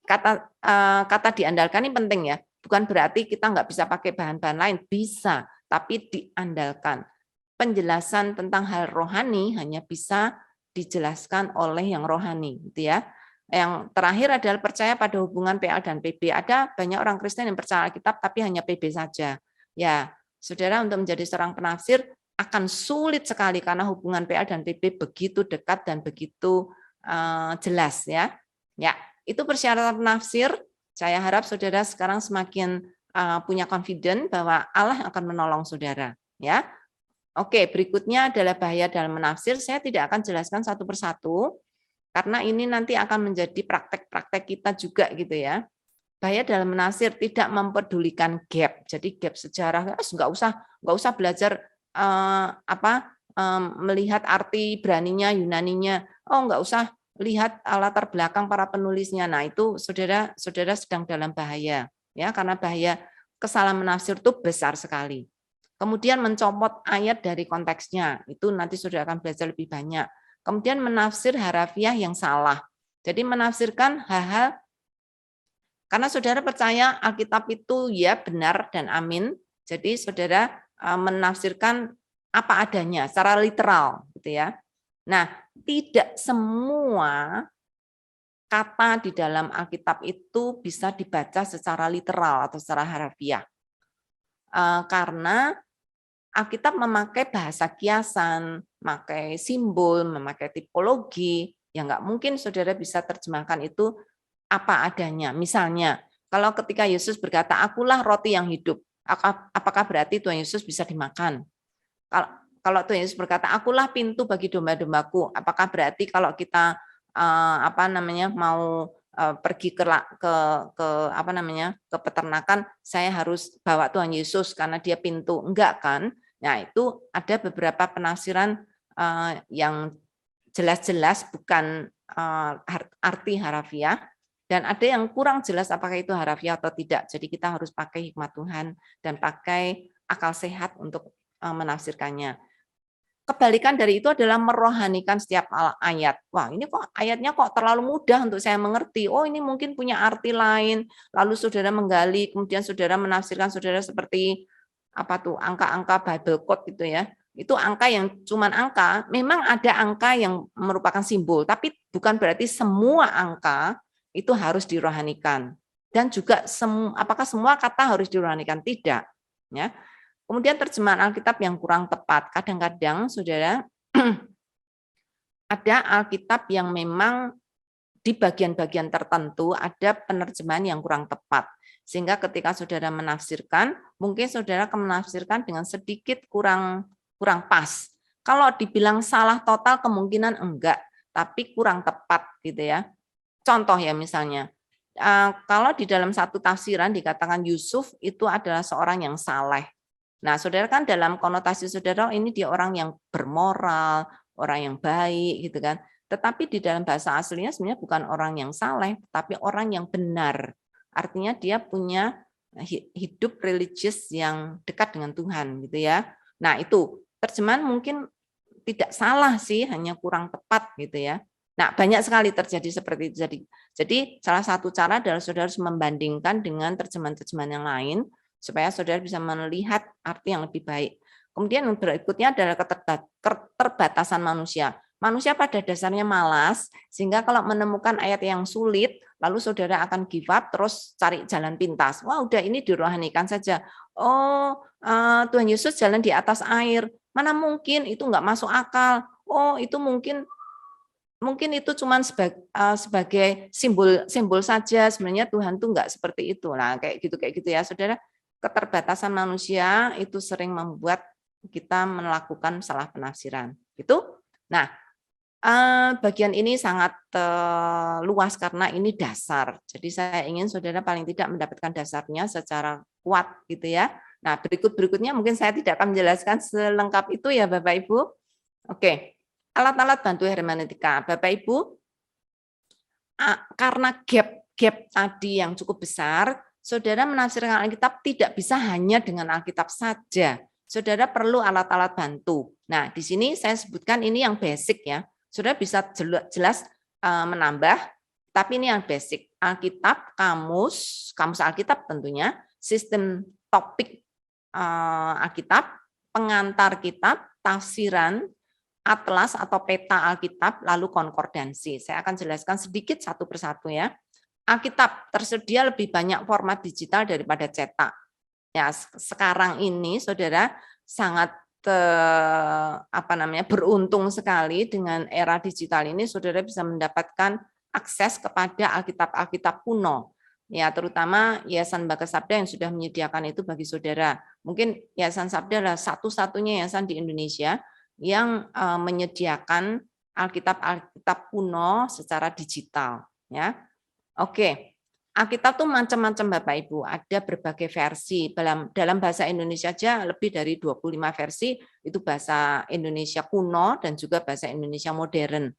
Kata diandalkan ini penting ya, bukan berarti kita nggak bisa pakai bahan-bahan lain, bisa, tapi diandalkan. Penjelasan tentang hal rohani hanya bisa dijelaskan oleh yang rohani, gitu ya. Yang terakhir adalah percaya pada hubungan PL dan PB. Ada banyak orang Kristen yang percaya Alkitab tapi hanya PB saja. Ya, saudara, untuk menjadi seorang penafsir akan sulit sekali karena hubungan PL dan PB begitu dekat dan begitu jelas ya. Ya, itu persyaratan penafsir. Saya harap saudara sekarang semakin punya confident bahwa Allah akan menolong saudara. Ya, oke. Berikutnya adalah bahaya dalam menafsir. Saya tidak akan jelaskan satu persatu karena ini nanti akan menjadi praktek-praktek kita juga gitu ya. Bahaya dalam menafsir tidak mempedulikan gap. Jadi gap sejarah nggak usah belajar melihat arti Ibraninya, Yunaninya. Oh, nggak usah lihat latar belakang para penulisnya. Nah, itu saudara sedang dalam bahaya ya, karena bahaya kesalahan menafsir itu besar sekali. Kemudian mencopot ayat dari konteksnya, itu nanti saudara akan belajar lebih banyak. Kemudian menafsir harafiah yang salah. Jadi menafsirkan hal-hal, karena saudara percaya Alkitab itu ya benar dan amin, jadi saudara menafsirkan apa adanya, secara literal, gitu ya. Nah, tidak semua kata di dalam Alkitab itu bisa dibaca secara literal atau secara harafiah. Karena Alkitab memakai bahasa kiasan, memakai simbol, memakai tipologi, ya nggak mungkin saudara bisa terjemahkan itu apa adanya. Misalnya, kalau ketika Yesus berkata, akulah roti yang hidup, apakah berarti Tuhan Yesus bisa dimakan? Kalau Tuhan Yesus berkata, akulah pintu bagi domba-dombaku, apakah berarti kalau kita mau pergi ke peternakan, saya harus bawa Tuhan Yesus karena dia pintu? Enggak kan? Nah, itu ada beberapa penafsiran yang jelas-jelas bukan arti harafiah, dan ada yang kurang jelas apakah itu harafiah atau tidak. Jadi kita harus pakai hikmat Tuhan dan pakai akal sehat untuk menafsirkannya. Kebalikan dari itu adalah merohanikan setiap ayat. Wah, ini kok ayatnya kok terlalu mudah untuk saya mengerti. Oh, ini mungkin punya arti lain. Lalu saudara menggali, kemudian saudara menafsirkan saudara seperti angka-angka Bible code gitu ya. Itu angka yang cuman angka. Memang ada angka yang merupakan simbol, tapi bukan berarti semua angka itu harus dirohanikan. Dan juga apakah semua kata harus dirohanikan? Tidak. Ya. Kemudian terjemahan Alkitab yang kurang tepat. Kadang-kadang, saudara, ada Alkitab yang memang di bagian-bagian tertentu ada penerjemahan yang kurang tepat. Sehingga ketika saudara menafsirkan, mungkin saudara akan menafsirkan dengan sedikit kurang pas. Kalau dibilang salah total kemungkinan enggak, tapi kurang tepat gitu ya. Contoh ya misalnya, kalau di dalam satu tafsiran dikatakan Yusuf itu adalah seorang yang saleh. Nah, saudara kan dalam konotasi saudara ini dia orang yang bermoral, orang yang baik gitu kan. Tetapi di dalam bahasa aslinya sebenarnya bukan orang yang saleh, tapi orang yang benar. Artinya dia punya hidup religius yang dekat dengan Tuhan gitu ya. Nah, itu terjemahan mungkin tidak salah sih, hanya kurang tepat gitu ya. Nah, banyak sekali terjadi seperti itu. Jadi salah satu cara adalah saudara harus membandingkan dengan terjemahan-terjemahan yang lain, supaya saudara bisa melihat arti yang lebih baik. Kemudian yang berikutnya adalah keterbatasan manusia. Manusia pada dasarnya malas, sehingga kalau menemukan ayat yang sulit, lalu saudara akan give up, terus cari jalan pintas. Wah, udah ini dirohanikan saja. Oh, Tuhan Yesus jalan di atas air. Mana mungkin, itu nggak masuk akal. Oh, itu mungkin itu cuma sebagai simbol saja. Sebenarnya Tuhan tuh nggak seperti itu. Nah, kayak gitu ya, saudara. Keterbatasan manusia itu sering membuat kita melakukan salah penafsiran. Gitu. Nah, bagian ini sangat luas karena ini dasar. Jadi saya ingin saudara paling tidak mendapatkan dasarnya secara kuat gitu ya. Nah, berikutnya mungkin saya tidak akan menjelaskan selengkap itu ya Bapak Ibu. Oke. Alat-alat bantu hermeneutika. Bapak Ibu, karena gap tadi yang cukup besar, saudara menafsirkan Alkitab tidak bisa hanya dengan Alkitab saja. Saudara perlu alat-alat bantu. Nah, di sini saya sebutkan ini yang basic ya. Saudara bisa jelas menambah, tapi ini yang basic. Alkitab, kamus Alkitab tentunya, sistem topik Alkitab, pengantar kitab, tafsiran, atlas atau peta Alkitab, lalu konkordansi. Saya akan jelaskan sedikit satu persatu ya. Alkitab tersedia lebih banyak format digital daripada cetak. Ya, sekarang ini saudara sangat beruntung sekali dengan era digital ini, saudara bisa mendapatkan akses kepada Alkitab kuno. Ya, terutama Yayasan Bagas Sabda yang sudah menyediakan itu bagi saudara. Mungkin Yayasan Sabda adalah satu-satunya yayasan di Indonesia yang menyediakan Alkitab kuno secara digital. Ya, oke. Alkitab tuh macam-macam Bapak Ibu, ada berbagai versi. Dalam bahasa Indonesia aja lebih dari 25 versi, itu bahasa Indonesia kuno dan juga bahasa Indonesia modern.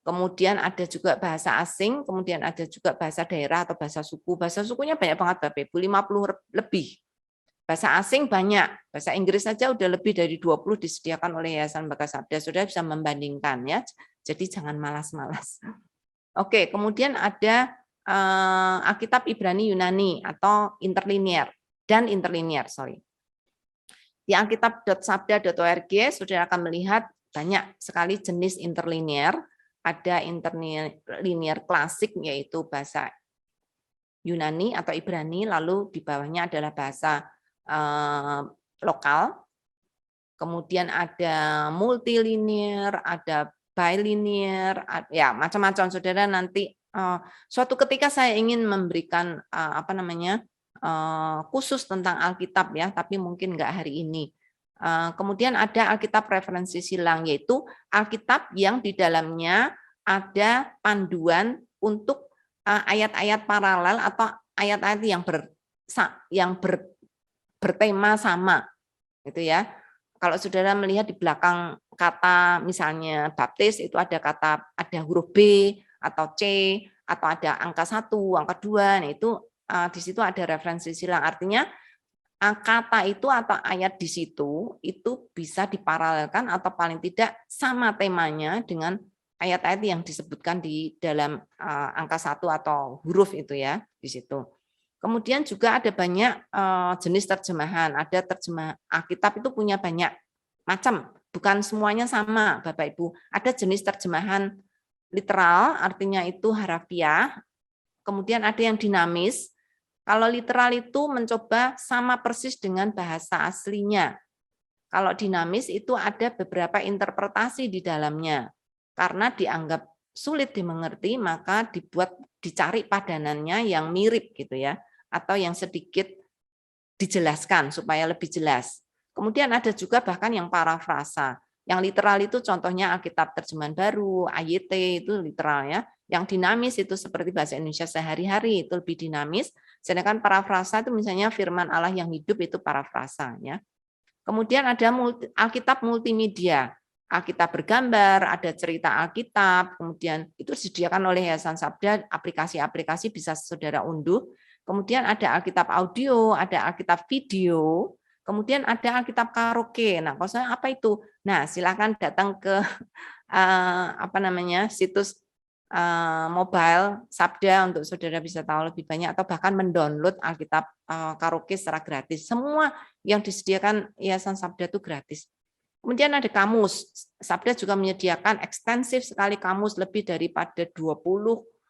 Kemudian ada juga bahasa asing, kemudian ada juga bahasa daerah atau bahasa suku. Bahasa sukunya banyak banget Bapak Ibu, 50 lebih. Bahasa asing banyak, bahasa Inggris saja udah lebih dari 20 disediakan oleh Yayasan Bagas Sabda. Saudara bisa membandingkan ya. Jadi jangan malas-malas. Oke, kemudian ada Alkitab Ibrani Yunani atau interlinear dan interlinear, Di alkitab.sabda.org saudara akan melihat banyak sekali jenis interlinear. Ada interlinear klasik yaitu bahasa Yunani atau Ibrani, lalu di bawahnya adalah bahasa lokal. Kemudian ada multilinear, ada bilinear, ya macam-macam saudara nanti. Suatu ketika saya ingin memberikan khusus tentang Alkitab ya, tapi mungkin nggak hari ini. Kemudian ada Alkitab referensi silang, yaitu Alkitab yang di dalamnya ada panduan untuk ayat-ayat paralel atau ayat-ayat yang bertema sama, gitu ya. Kalau saudara melihat di belakang kata misalnya baptis itu ada huruf B atau C atau ada angka 1, angka 2. Nah, itu di situ ada referensi silang. Artinya kata itu atau ayat di situ itu bisa diparalelkan atau paling tidak sama temanya dengan ayat-ayat yang disebutkan di dalam angka 1 atau huruf itu ya di situ. Kemudian juga ada banyak jenis terjemahan. Ada terjemah Alkitab itu punya banyak macam, bukan semuanya sama Bapak Ibu. Ada jenis terjemahan literal, artinya itu harafiah. Kemudian ada yang dinamis. Kalau literal itu mencoba sama persis dengan bahasa aslinya. Kalau dinamis itu ada beberapa interpretasi di dalamnya. Karena dianggap sulit dimengerti, maka dicari padanannya yang mirip gitu ya, atau yang sedikit dijelaskan supaya lebih jelas. Kemudian ada juga bahkan yang parafrasa. Yang literal itu contohnya Alkitab Terjemahan Baru, AYT itu literal ya. Yang dinamis itu seperti bahasa Indonesia sehari-hari itu lebih dinamis. Sedangkan parafrasa itu misalnya firman Allah yang hidup itu parafrasa ya. Kemudian ada Alkitab multimedia. Alkitab bergambar, ada cerita Alkitab, kemudian itu disediakan oleh Yayasan Sabda, aplikasi-aplikasi bisa saudara unduh. Kemudian ada Alkitab audio, ada Alkitab video, kemudian ada Alkitab karaoke. Nah, maksudnya apa itu? Nah, silakan datang ke situs mobile Sabda untuk saudara bisa tahu lebih banyak atau bahkan mendownload Alkitab karaoke secara gratis. Semua yang disediakan Yayasan Sabda itu gratis. Kemudian ada kamus. Sabda juga menyediakan ekstensif sekali kamus, lebih daripada 20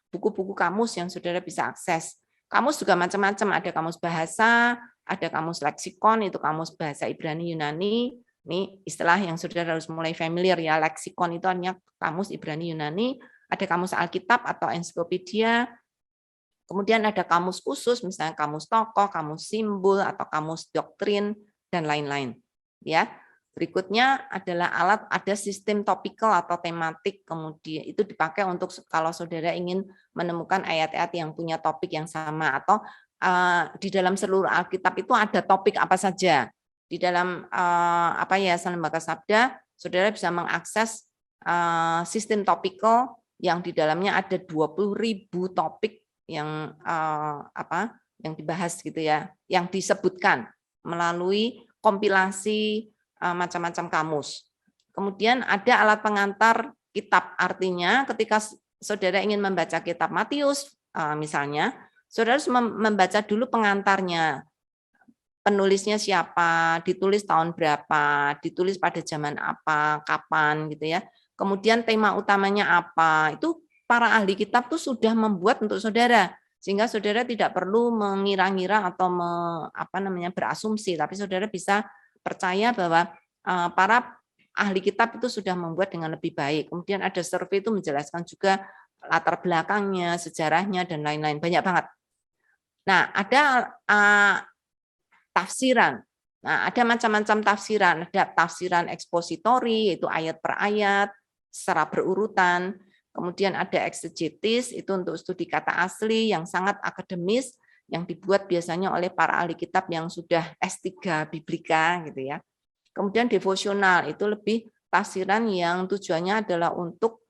buku-buku kamus yang saudara bisa akses. Kamus juga macam-macam, ada kamus bahasa, ada kamus leksikon, itu kamus bahasa Ibrani Yunani. Ini istilah yang saudara harus mulai familiar ya, leksikon itu artinya kamus Ibrani Yunani, ada kamus Alkitab atau ensiklopedia. Kemudian ada kamus khusus, misalnya kamus tokoh, kamus simbol, atau kamus doktrin, dan lain-lain. Ya. Berikutnya adalah ada sistem topikal atau tematik, kemudian itu dipakai untuk kalau saudara ingin menemukan ayat-ayat yang punya topik yang sama, atau di dalam seluruh Alkitab itu ada topik apa saja. Di dalam Yayasan Lembaga Sabda, saudara bisa mengakses sistem topikal yang di dalamnya ada 20.000 topik yang yang dibahas gitu ya, yang disebutkan melalui kompilasi macam-macam kamus. Kemudian ada alat pengantar kitab, artinya ketika saudara ingin membaca kitab Matius, misalnya, saudara harus membaca dulu pengantarnya. Penulisnya siapa, ditulis tahun berapa, ditulis pada zaman apa, kapan gitu ya. Kemudian tema utamanya apa, itu para ahli kitab tuh sudah membuat untuk saudara, sehingga saudara tidak perlu mengira-ngira atau berasumsi, tapi saudara bisa percaya bahwa para ahli kitab itu sudah membuat dengan lebih baik. Kemudian ada survei itu menjelaskan juga latar belakangnya, sejarahnya, dan lain-lain, banyak banget. Nah, ada tafsiran. Nah, ada macam-macam tafsiran. Ada tafsiran ekspositori, yaitu ayat per ayat, secara berurutan. Kemudian ada eksegetis, itu untuk studi kata asli yang sangat akademis, yang dibuat biasanya oleh para ahli kitab yang sudah S3 Biblika, gitu ya. Kemudian devosional, itu lebih tafsiran yang tujuannya adalah untuk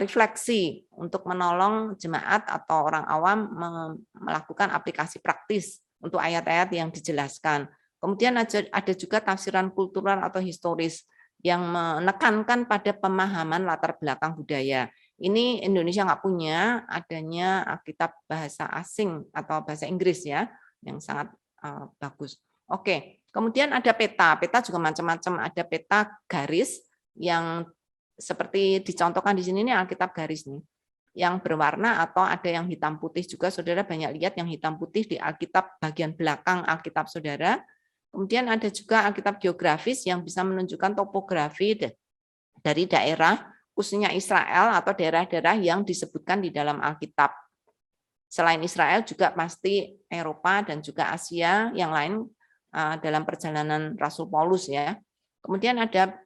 refleksi, untuk menolong jemaat atau orang awam melakukan aplikasi praktis untuk ayat-ayat yang dijelaskan. Kemudian ada juga tafsiran kultural atau historis yang menekankan pada pemahaman latar belakang budaya. Ini Indonesia nggak punya, adanya Alkitab bahasa asing atau bahasa Inggris ya, yang sangat bagus. Oke, kemudian ada peta. Peta juga macam-macam. Ada peta garis yang seperti dicontohkan di sini, ini Alkitab garis nih, yang berwarna atau ada yang hitam putih juga. Saudara banyak lihat yang hitam putih di Alkitab bagian belakang Alkitab saudara. Kemudian ada juga Alkitab geografis yang bisa menunjukkan topografi dari daerah, khususnya Israel atau daerah-daerah yang disebutkan di dalam Alkitab. Selain Israel juga pasti Eropa dan juga Asia yang lain dalam perjalanan Rasul Paulus ya. Kemudian ada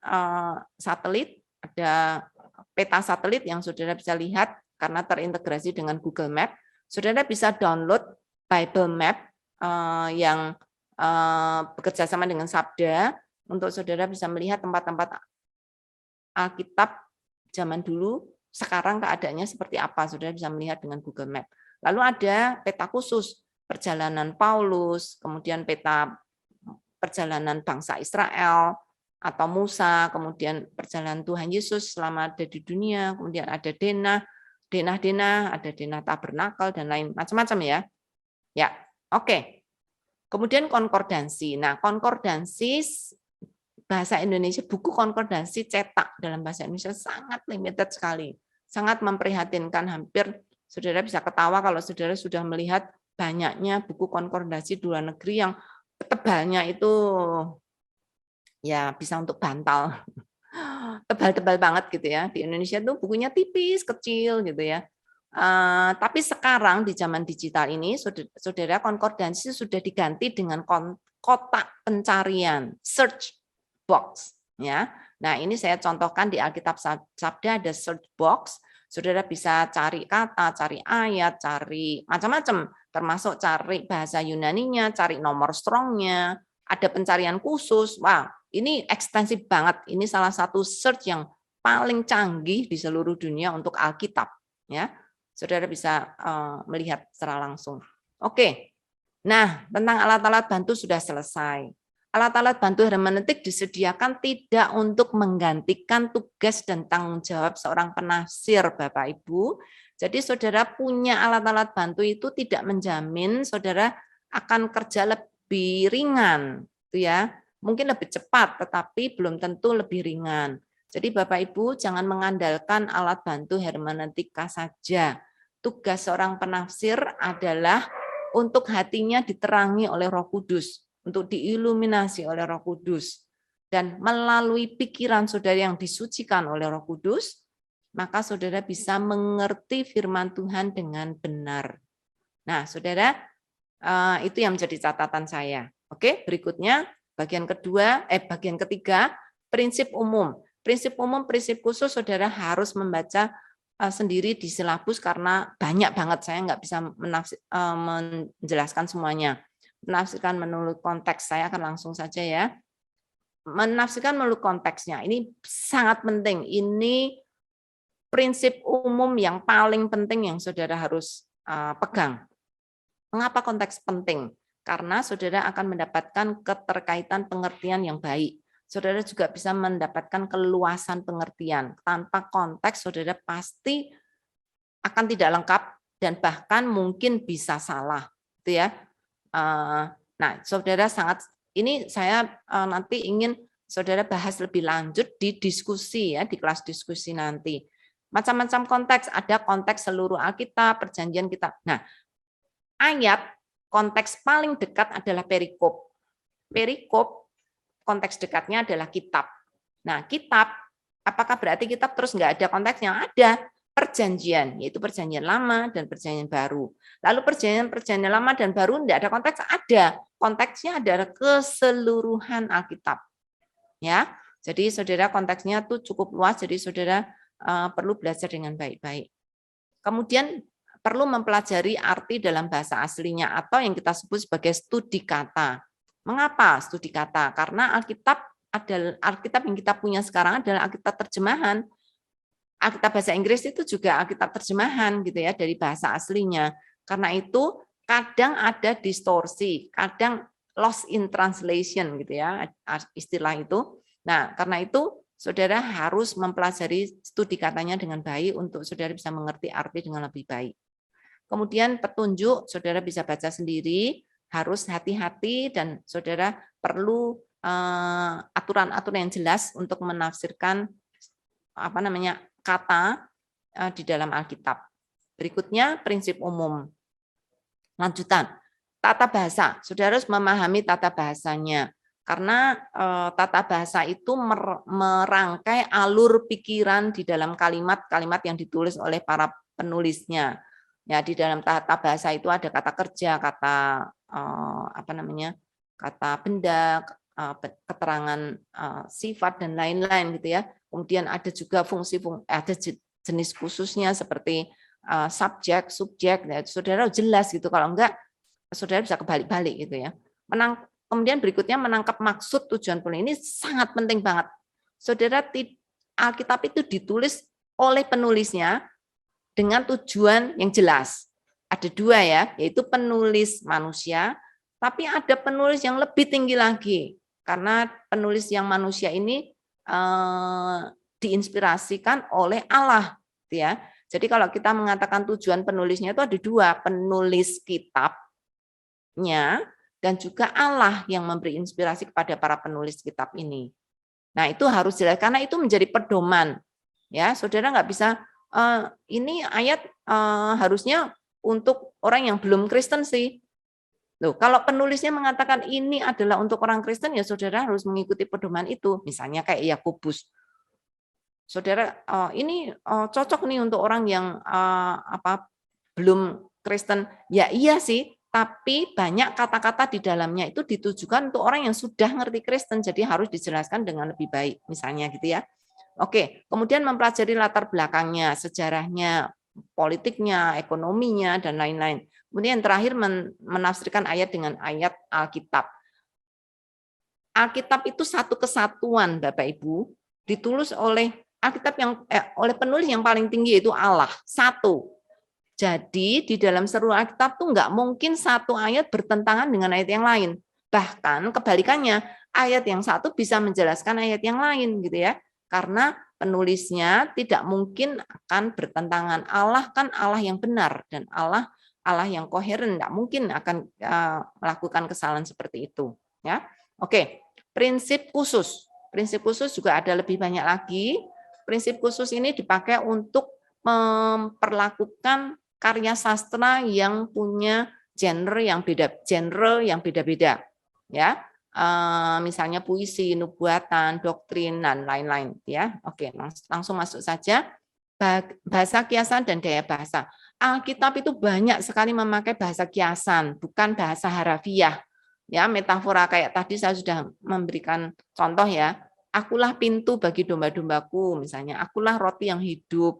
satelit, ada peta satelit yang saudara bisa lihat karena terintegrasi dengan Google Map. Saudara bisa download Bible Map yang bekerja sama dengan Sabda untuk saudara bisa melihat tempat-tempat Alkitab zaman dulu, sekarang keadaannya seperti apa, saudara bisa melihat dengan Google Map. Lalu ada peta khusus perjalanan Paulus, kemudian peta perjalanan bangsa Israel atau Musa, kemudian perjalanan Tuhan Yesus selama ada di dunia, kemudian ada denah, ada denah tabernakel dan lain macam-macam ya. Ya, oke. Kemudian konkordansi. Nah, konkordansi bahasa Indonesia, buku konkordansi cetak dalam bahasa Indonesia sangat limited sekali. Sangat memprihatinkan, hampir saudara bisa ketawa kalau saudara sudah melihat banyaknya buku konkordansi di luar negeri yang tebalnya itu ya bisa untuk bantal. Tebal-tebal banget gitu ya. Di Indonesia tuh bukunya tipis, kecil gitu ya. Tapi sekarang di zaman digital ini, saudara, konkordansi sudah diganti dengan kotak pencarian, search box. Ya, nah ini saya contohkan di Alkitab Sabda ada search box. Saudara bisa cari kata, cari ayat, cari macam-macam, termasuk cari bahasa Yunaninya, cari nomor strongnya, ada pencarian khusus. Wah, ini ekstensif banget. Ini salah satu search yang paling canggih di seluruh dunia untuk Alkitab. Ya, saudara bisa melihat secara langsung. Oke, nah tentang alat-alat bantu sudah selesai. Alat-alat bantu hermeneutik disediakan tidak untuk menggantikan tugas dan tanggung jawab seorang penafsir, Bapak Ibu. Jadi saudara punya alat-alat bantu itu tidak menjamin saudara akan kerja lebih ringan, ya. Mungkin lebih cepat, tetapi belum tentu lebih ringan. Jadi Bapak Ibu jangan mengandalkan alat bantu hermeneutika saja. Tugas seorang penafsir adalah untuk hatinya diterangi oleh Roh Kudus, untuk diiluminasi oleh Roh Kudus, dan melalui pikiran saudara yang disucikan oleh Roh Kudus, maka saudara bisa mengerti firman Tuhan dengan benar. Nah, saudara, itu yang menjadi catatan saya. Oke, berikutnya bagian ketiga, prinsip umum. Prinsip umum, prinsip khusus, saudara harus membaca sendiri di silabus karena banyak banget, saya nggak bisa menjelaskan semuanya. Menafsirkan menurut konteks, saya akan langsung saja ya. Menafsirkan menurut konteksnya, ini sangat penting. Ini prinsip umum yang paling penting yang saudara harus pegang. Mengapa konteks penting? Karena saudara akan mendapatkan keterkaitan pengertian yang baik. Saudara juga bisa mendapatkan keluasan pengertian. Tanpa konteks, saudara pasti akan tidak lengkap dan bahkan mungkin bisa salah, gitu ya. Nah, saudara ini saya nanti ingin saudara bahas lebih lanjut di diskusi ya, di kelas diskusi nanti. Macam-macam konteks, ada konteks seluruh Alkitab, perjanjian kita. Nah, ayat konteks paling dekat adalah perikop. Perikop konteks dekatnya adalah kitab. Nah, kitab, apakah berarti kitab terus nggak ada konteksnya? Ada perjanjian, yaitu perjanjian lama dan perjanjian baru. Lalu perjanjian lama dan baru tidak ada konteks? Ada. Konteksnya adalah keseluruhan Alkitab. Ya, jadi saudara konteksnya tuh cukup luas, jadi saudara perlu belajar dengan baik-baik. Kemudian perlu mempelajari arti dalam bahasa aslinya atau yang kita sebut sebagai studi kata. Mengapa studi kata? Karena Alkitab yang kita punya sekarang adalah Alkitab terjemahan. Alkitab bahasa Inggris itu juga Alkitab terjemahan gitu ya dari bahasa aslinya. Karena itu kadang ada distorsi, kadang lost in translation gitu ya istilah itu. Nah, karena itu saudara harus mempelajari studi katanya dengan baik untuk saudara bisa mengerti arti dengan lebih baik. Kemudian petunjuk saudara bisa baca sendiri, harus hati-hati dan saudara perlu aturan-aturan yang jelas untuk menafsirkan kata di dalam Alkitab. Berikutnya prinsip umum. Lanjutan, tata bahasa. Saudara harus memahami tata bahasanya. Karena tata bahasa itu merangkai alur pikiran di dalam kalimat-kalimat yang ditulis oleh para penulisnya. Ya, di dalam tata bahasa itu ada kata kerja, kata kata benda, keterangan sifat dan lain-lain gitu ya. Kemudian ada juga ada jenis khususnya seperti subjek, subjek. Ya, saudara jelas gitu. Kalau enggak, saudara bisa kebalik-balik gitu ya. Kemudian berikutnya menangkap maksud tujuan penulis ini sangat penting banget. Saudara, Alkitab itu ditulis oleh penulisnya dengan tujuan yang jelas. Ada dua ya, yaitu penulis manusia, tapi ada penulis yang lebih tinggi lagi. Karena penulis yang manusia ini diinspirasikan oleh Allah. Ya. Jadi kalau kita mengatakan tujuan penulisnya itu ada dua, penulis kitabnya, dan juga Allah yang memberi inspirasi kepada para penulis kitab ini. Nah, itu harus jelas karena itu menjadi pedoman. Ya, saudara nggak bisa ini ayat harusnya untuk orang yang belum Kristen sih. Loh, kalau penulisnya mengatakan ini adalah untuk orang Kristen, ya saudara harus mengikuti pedoman itu. Misalnya kayak Yakobus. Saudara, ini cocok nih untuk orang yang belum Kristen. Ya iya sih. Tapi banyak kata-kata di dalamnya itu ditujukan untuk orang yang sudah ngerti Kristen, jadi harus dijelaskan dengan lebih baik, misalnya gitu ya. Oke, kemudian mempelajari latar belakangnya, sejarahnya, politiknya, ekonominya, dan lain-lain. Kemudian yang terakhir menafsirkan ayat dengan ayat Alkitab. Alkitab itu satu kesatuan, Bapak Ibu, ditulis oleh Alkitab oleh penulis yang paling tinggi yaitu Allah, satu. Jadi di dalam seluruh Alkitab tuh nggak mungkin satu ayat bertentangan dengan ayat yang lain. Bahkan kebalikannya, ayat yang satu bisa menjelaskan ayat yang lain gitu ya. Karena penulisnya tidak mungkin akan bertentangan. Allah kan Allah yang benar dan Allah yang koheren, nggak mungkin akan melakukan kesalahan seperti itu. Ya, oke. Prinsip khusus. Prinsip khusus juga ada lebih banyak lagi. Prinsip khusus ini dipakai untuk memperlakukan karya sastra yang punya genre yang beda-beda, ya. Misalnya puisi, nubuatan, doktrin dan lain-lain, ya. Oke, langsung masuk saja. Bahasa kiasan dan gaya bahasa. Alkitab itu banyak sekali memakai bahasa kiasan, bukan bahasa harafiah. Ya, metafora kayak tadi saya sudah memberikan contoh ya. Akulah pintu bagi domba-dombaku, misalnya. Akulah roti yang hidup.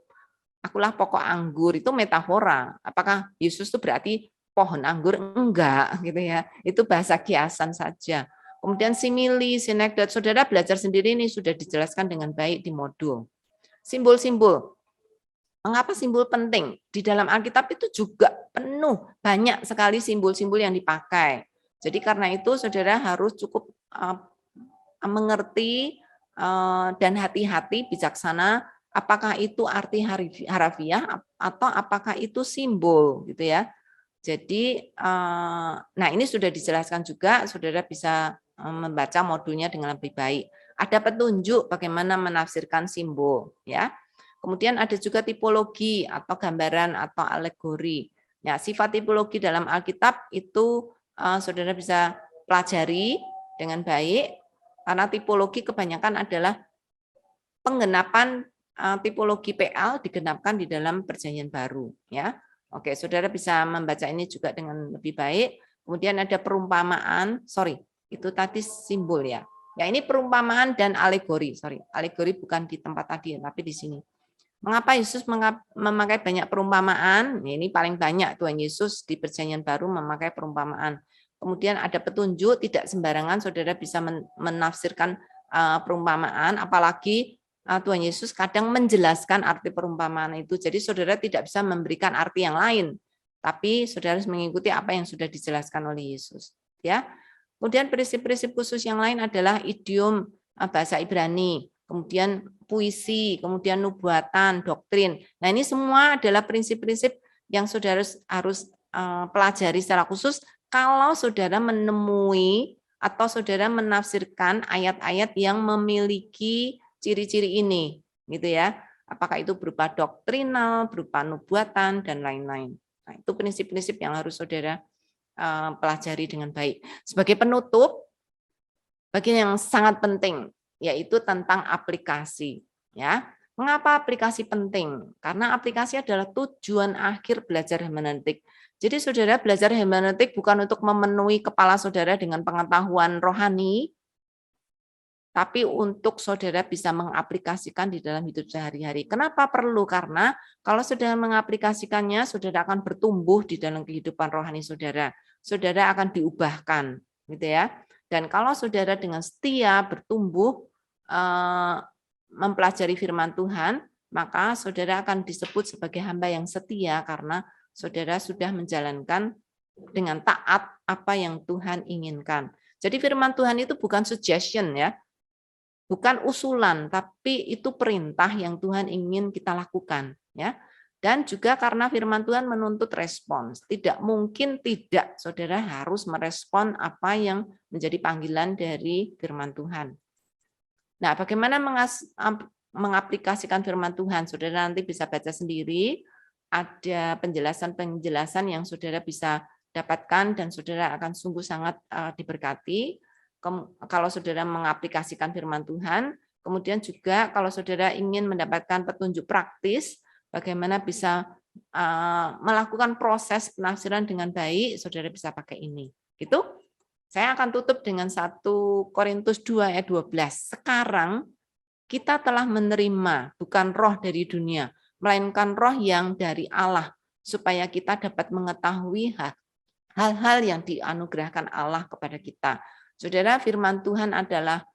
Akulah pokok anggur, itu metafora. Apakah Yesus itu berarti pohon anggur? Enggak, gitu ya. Itu bahasa kiasan saja. Kemudian simili, sinekdot, saudara belajar sendiri ini sudah dijelaskan dengan baik di modul. Simbol-simbol. Mengapa simbol penting? Di dalam Alkitab itu juga penuh, banyak sekali simbol-simbol yang dipakai. Jadi karena itu saudara harus cukup mengerti dan hati-hati, bijaksana apakah itu arti harafiah atau apakah itu simbol gitu ya. Jadi, nah ini sudah dijelaskan juga, saudara bisa membaca modulnya dengan lebih baik. Ada petunjuk bagaimana menafsirkan simbol, ya. Kemudian ada juga tipologi atau gambaran atau alegori. Ya, sifat tipologi dalam Alkitab itu saudara bisa pelajari dengan baik, karena tipologi kebanyakan adalah penggenapan tipologi PL digenapkan di dalam Perjanjian Baru, ya. Oke, saudara bisa membaca ini juga dengan lebih baik. Kemudian ada perumpamaan, itu tadi simbol ya. Ya ini perumpamaan dan alegori, alegori bukan di tempat tadi, tapi di sini. Mengapa Yesus memakai banyak perumpamaan? Ini paling banyak Tuhan Yesus di Perjanjian Baru memakai perumpamaan. Kemudian ada petunjuk, tidak sembarangan saudara bisa menafsirkan perumpamaan, apalagi Tuhan Yesus kadang menjelaskan arti perumpamaan itu. Jadi saudara tidak bisa memberikan arti yang lain, tapi saudara harus mengikuti apa yang sudah dijelaskan oleh Yesus. Ya. Kemudian prinsip-prinsip khusus yang lain adalah idiom bahasa Ibrani, kemudian puisi, kemudian nubuatan, doktrin. Nah ini semua adalah prinsip-prinsip yang saudara harus pelajari secara khusus kalau saudara menemui atau saudara menafsirkan ayat-ayat yang memiliki ciri-ciri ini, gitu ya. Apakah itu berupa doktrinal, berupa nubuatan, dan lain-lain. Nah, itu prinsip-prinsip yang harus saudara pelajari dengan baik. Sebagai penutup, bagian yang sangat penting yaitu tentang aplikasi. Ya, mengapa aplikasi penting? Karena aplikasi adalah tujuan akhir belajar hermeneutik. Jadi saudara belajar hermeneutik bukan untuk memenuhi kepala saudara dengan pengetahuan rohani, tapi untuk saudara bisa mengaplikasikan di dalam hidup sehari-hari. Kenapa perlu? Karena kalau saudara mengaplikasikannya, saudara akan bertumbuh di dalam kehidupan rohani saudara. Saudara akan diubahkan, gitu ya. Dan kalau saudara dengan setia bertumbuh mempelajari firman Tuhan, maka saudara akan disebut sebagai hamba yang setia karena saudara sudah menjalankan dengan taat apa yang Tuhan inginkan. Jadi firman Tuhan itu bukan suggestion ya. Bukan usulan, tapi itu perintah yang Tuhan ingin kita lakukan, ya. Dan juga karena firman Tuhan menuntut respons. Tidak mungkin tidak, saudara harus merespon apa yang menjadi panggilan dari firman Tuhan. Nah, bagaimana mengaplikasikan firman Tuhan? Saudara nanti bisa baca sendiri. Ada penjelasan-penjelasan yang saudara bisa dapatkan dan saudara akan sungguh sangat diberkati. Kalau saudara mengaplikasikan firman Tuhan, kemudian juga kalau saudara ingin mendapatkan petunjuk praktis, bagaimana bisa melakukan proses penafsiran dengan baik, saudara bisa pakai ini. Gitu. Saya akan tutup dengan 1 Korintus 2 ayat 12. Sekarang kita telah menerima bukan roh dari dunia, melainkan roh yang dari Allah, supaya kita dapat mengetahui hal-hal yang dianugerahkan Allah kepada kita. Saudara, firman Tuhan adalah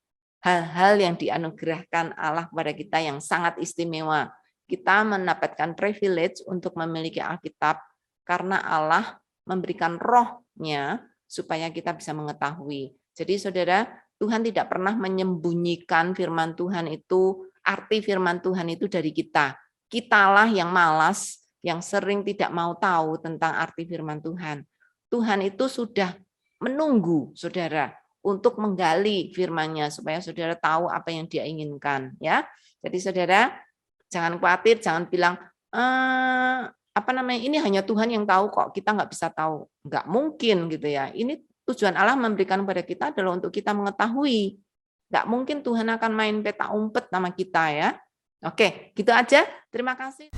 hal-hal yang dianugerahkan Allah kepada kita yang sangat istimewa. Kita mendapatkan privilege untuk memiliki Alkitab karena Allah memberikan roh-Nya supaya kita bisa mengetahui. Jadi saudara, Tuhan tidak pernah menyembunyikan firman Tuhan itu, arti firman Tuhan itu dari kita. Kitalah yang malas, yang sering tidak mau tahu tentang arti firman Tuhan. Tuhan itu sudah menunggu saudara untuk menggali firman-Nya supaya saudara tahu apa yang Dia inginkan, ya. Jadi saudara jangan khawatir, jangan bilang ini hanya Tuhan yang tahu kok, kita nggak bisa tahu. Nggak mungkin gitu ya. Ini tujuan Allah memberikan kepada kita adalah untuk kita mengetahui. Nggak mungkin Tuhan akan main peta umpet sama kita ya. Oke, gitu aja. Terima kasih.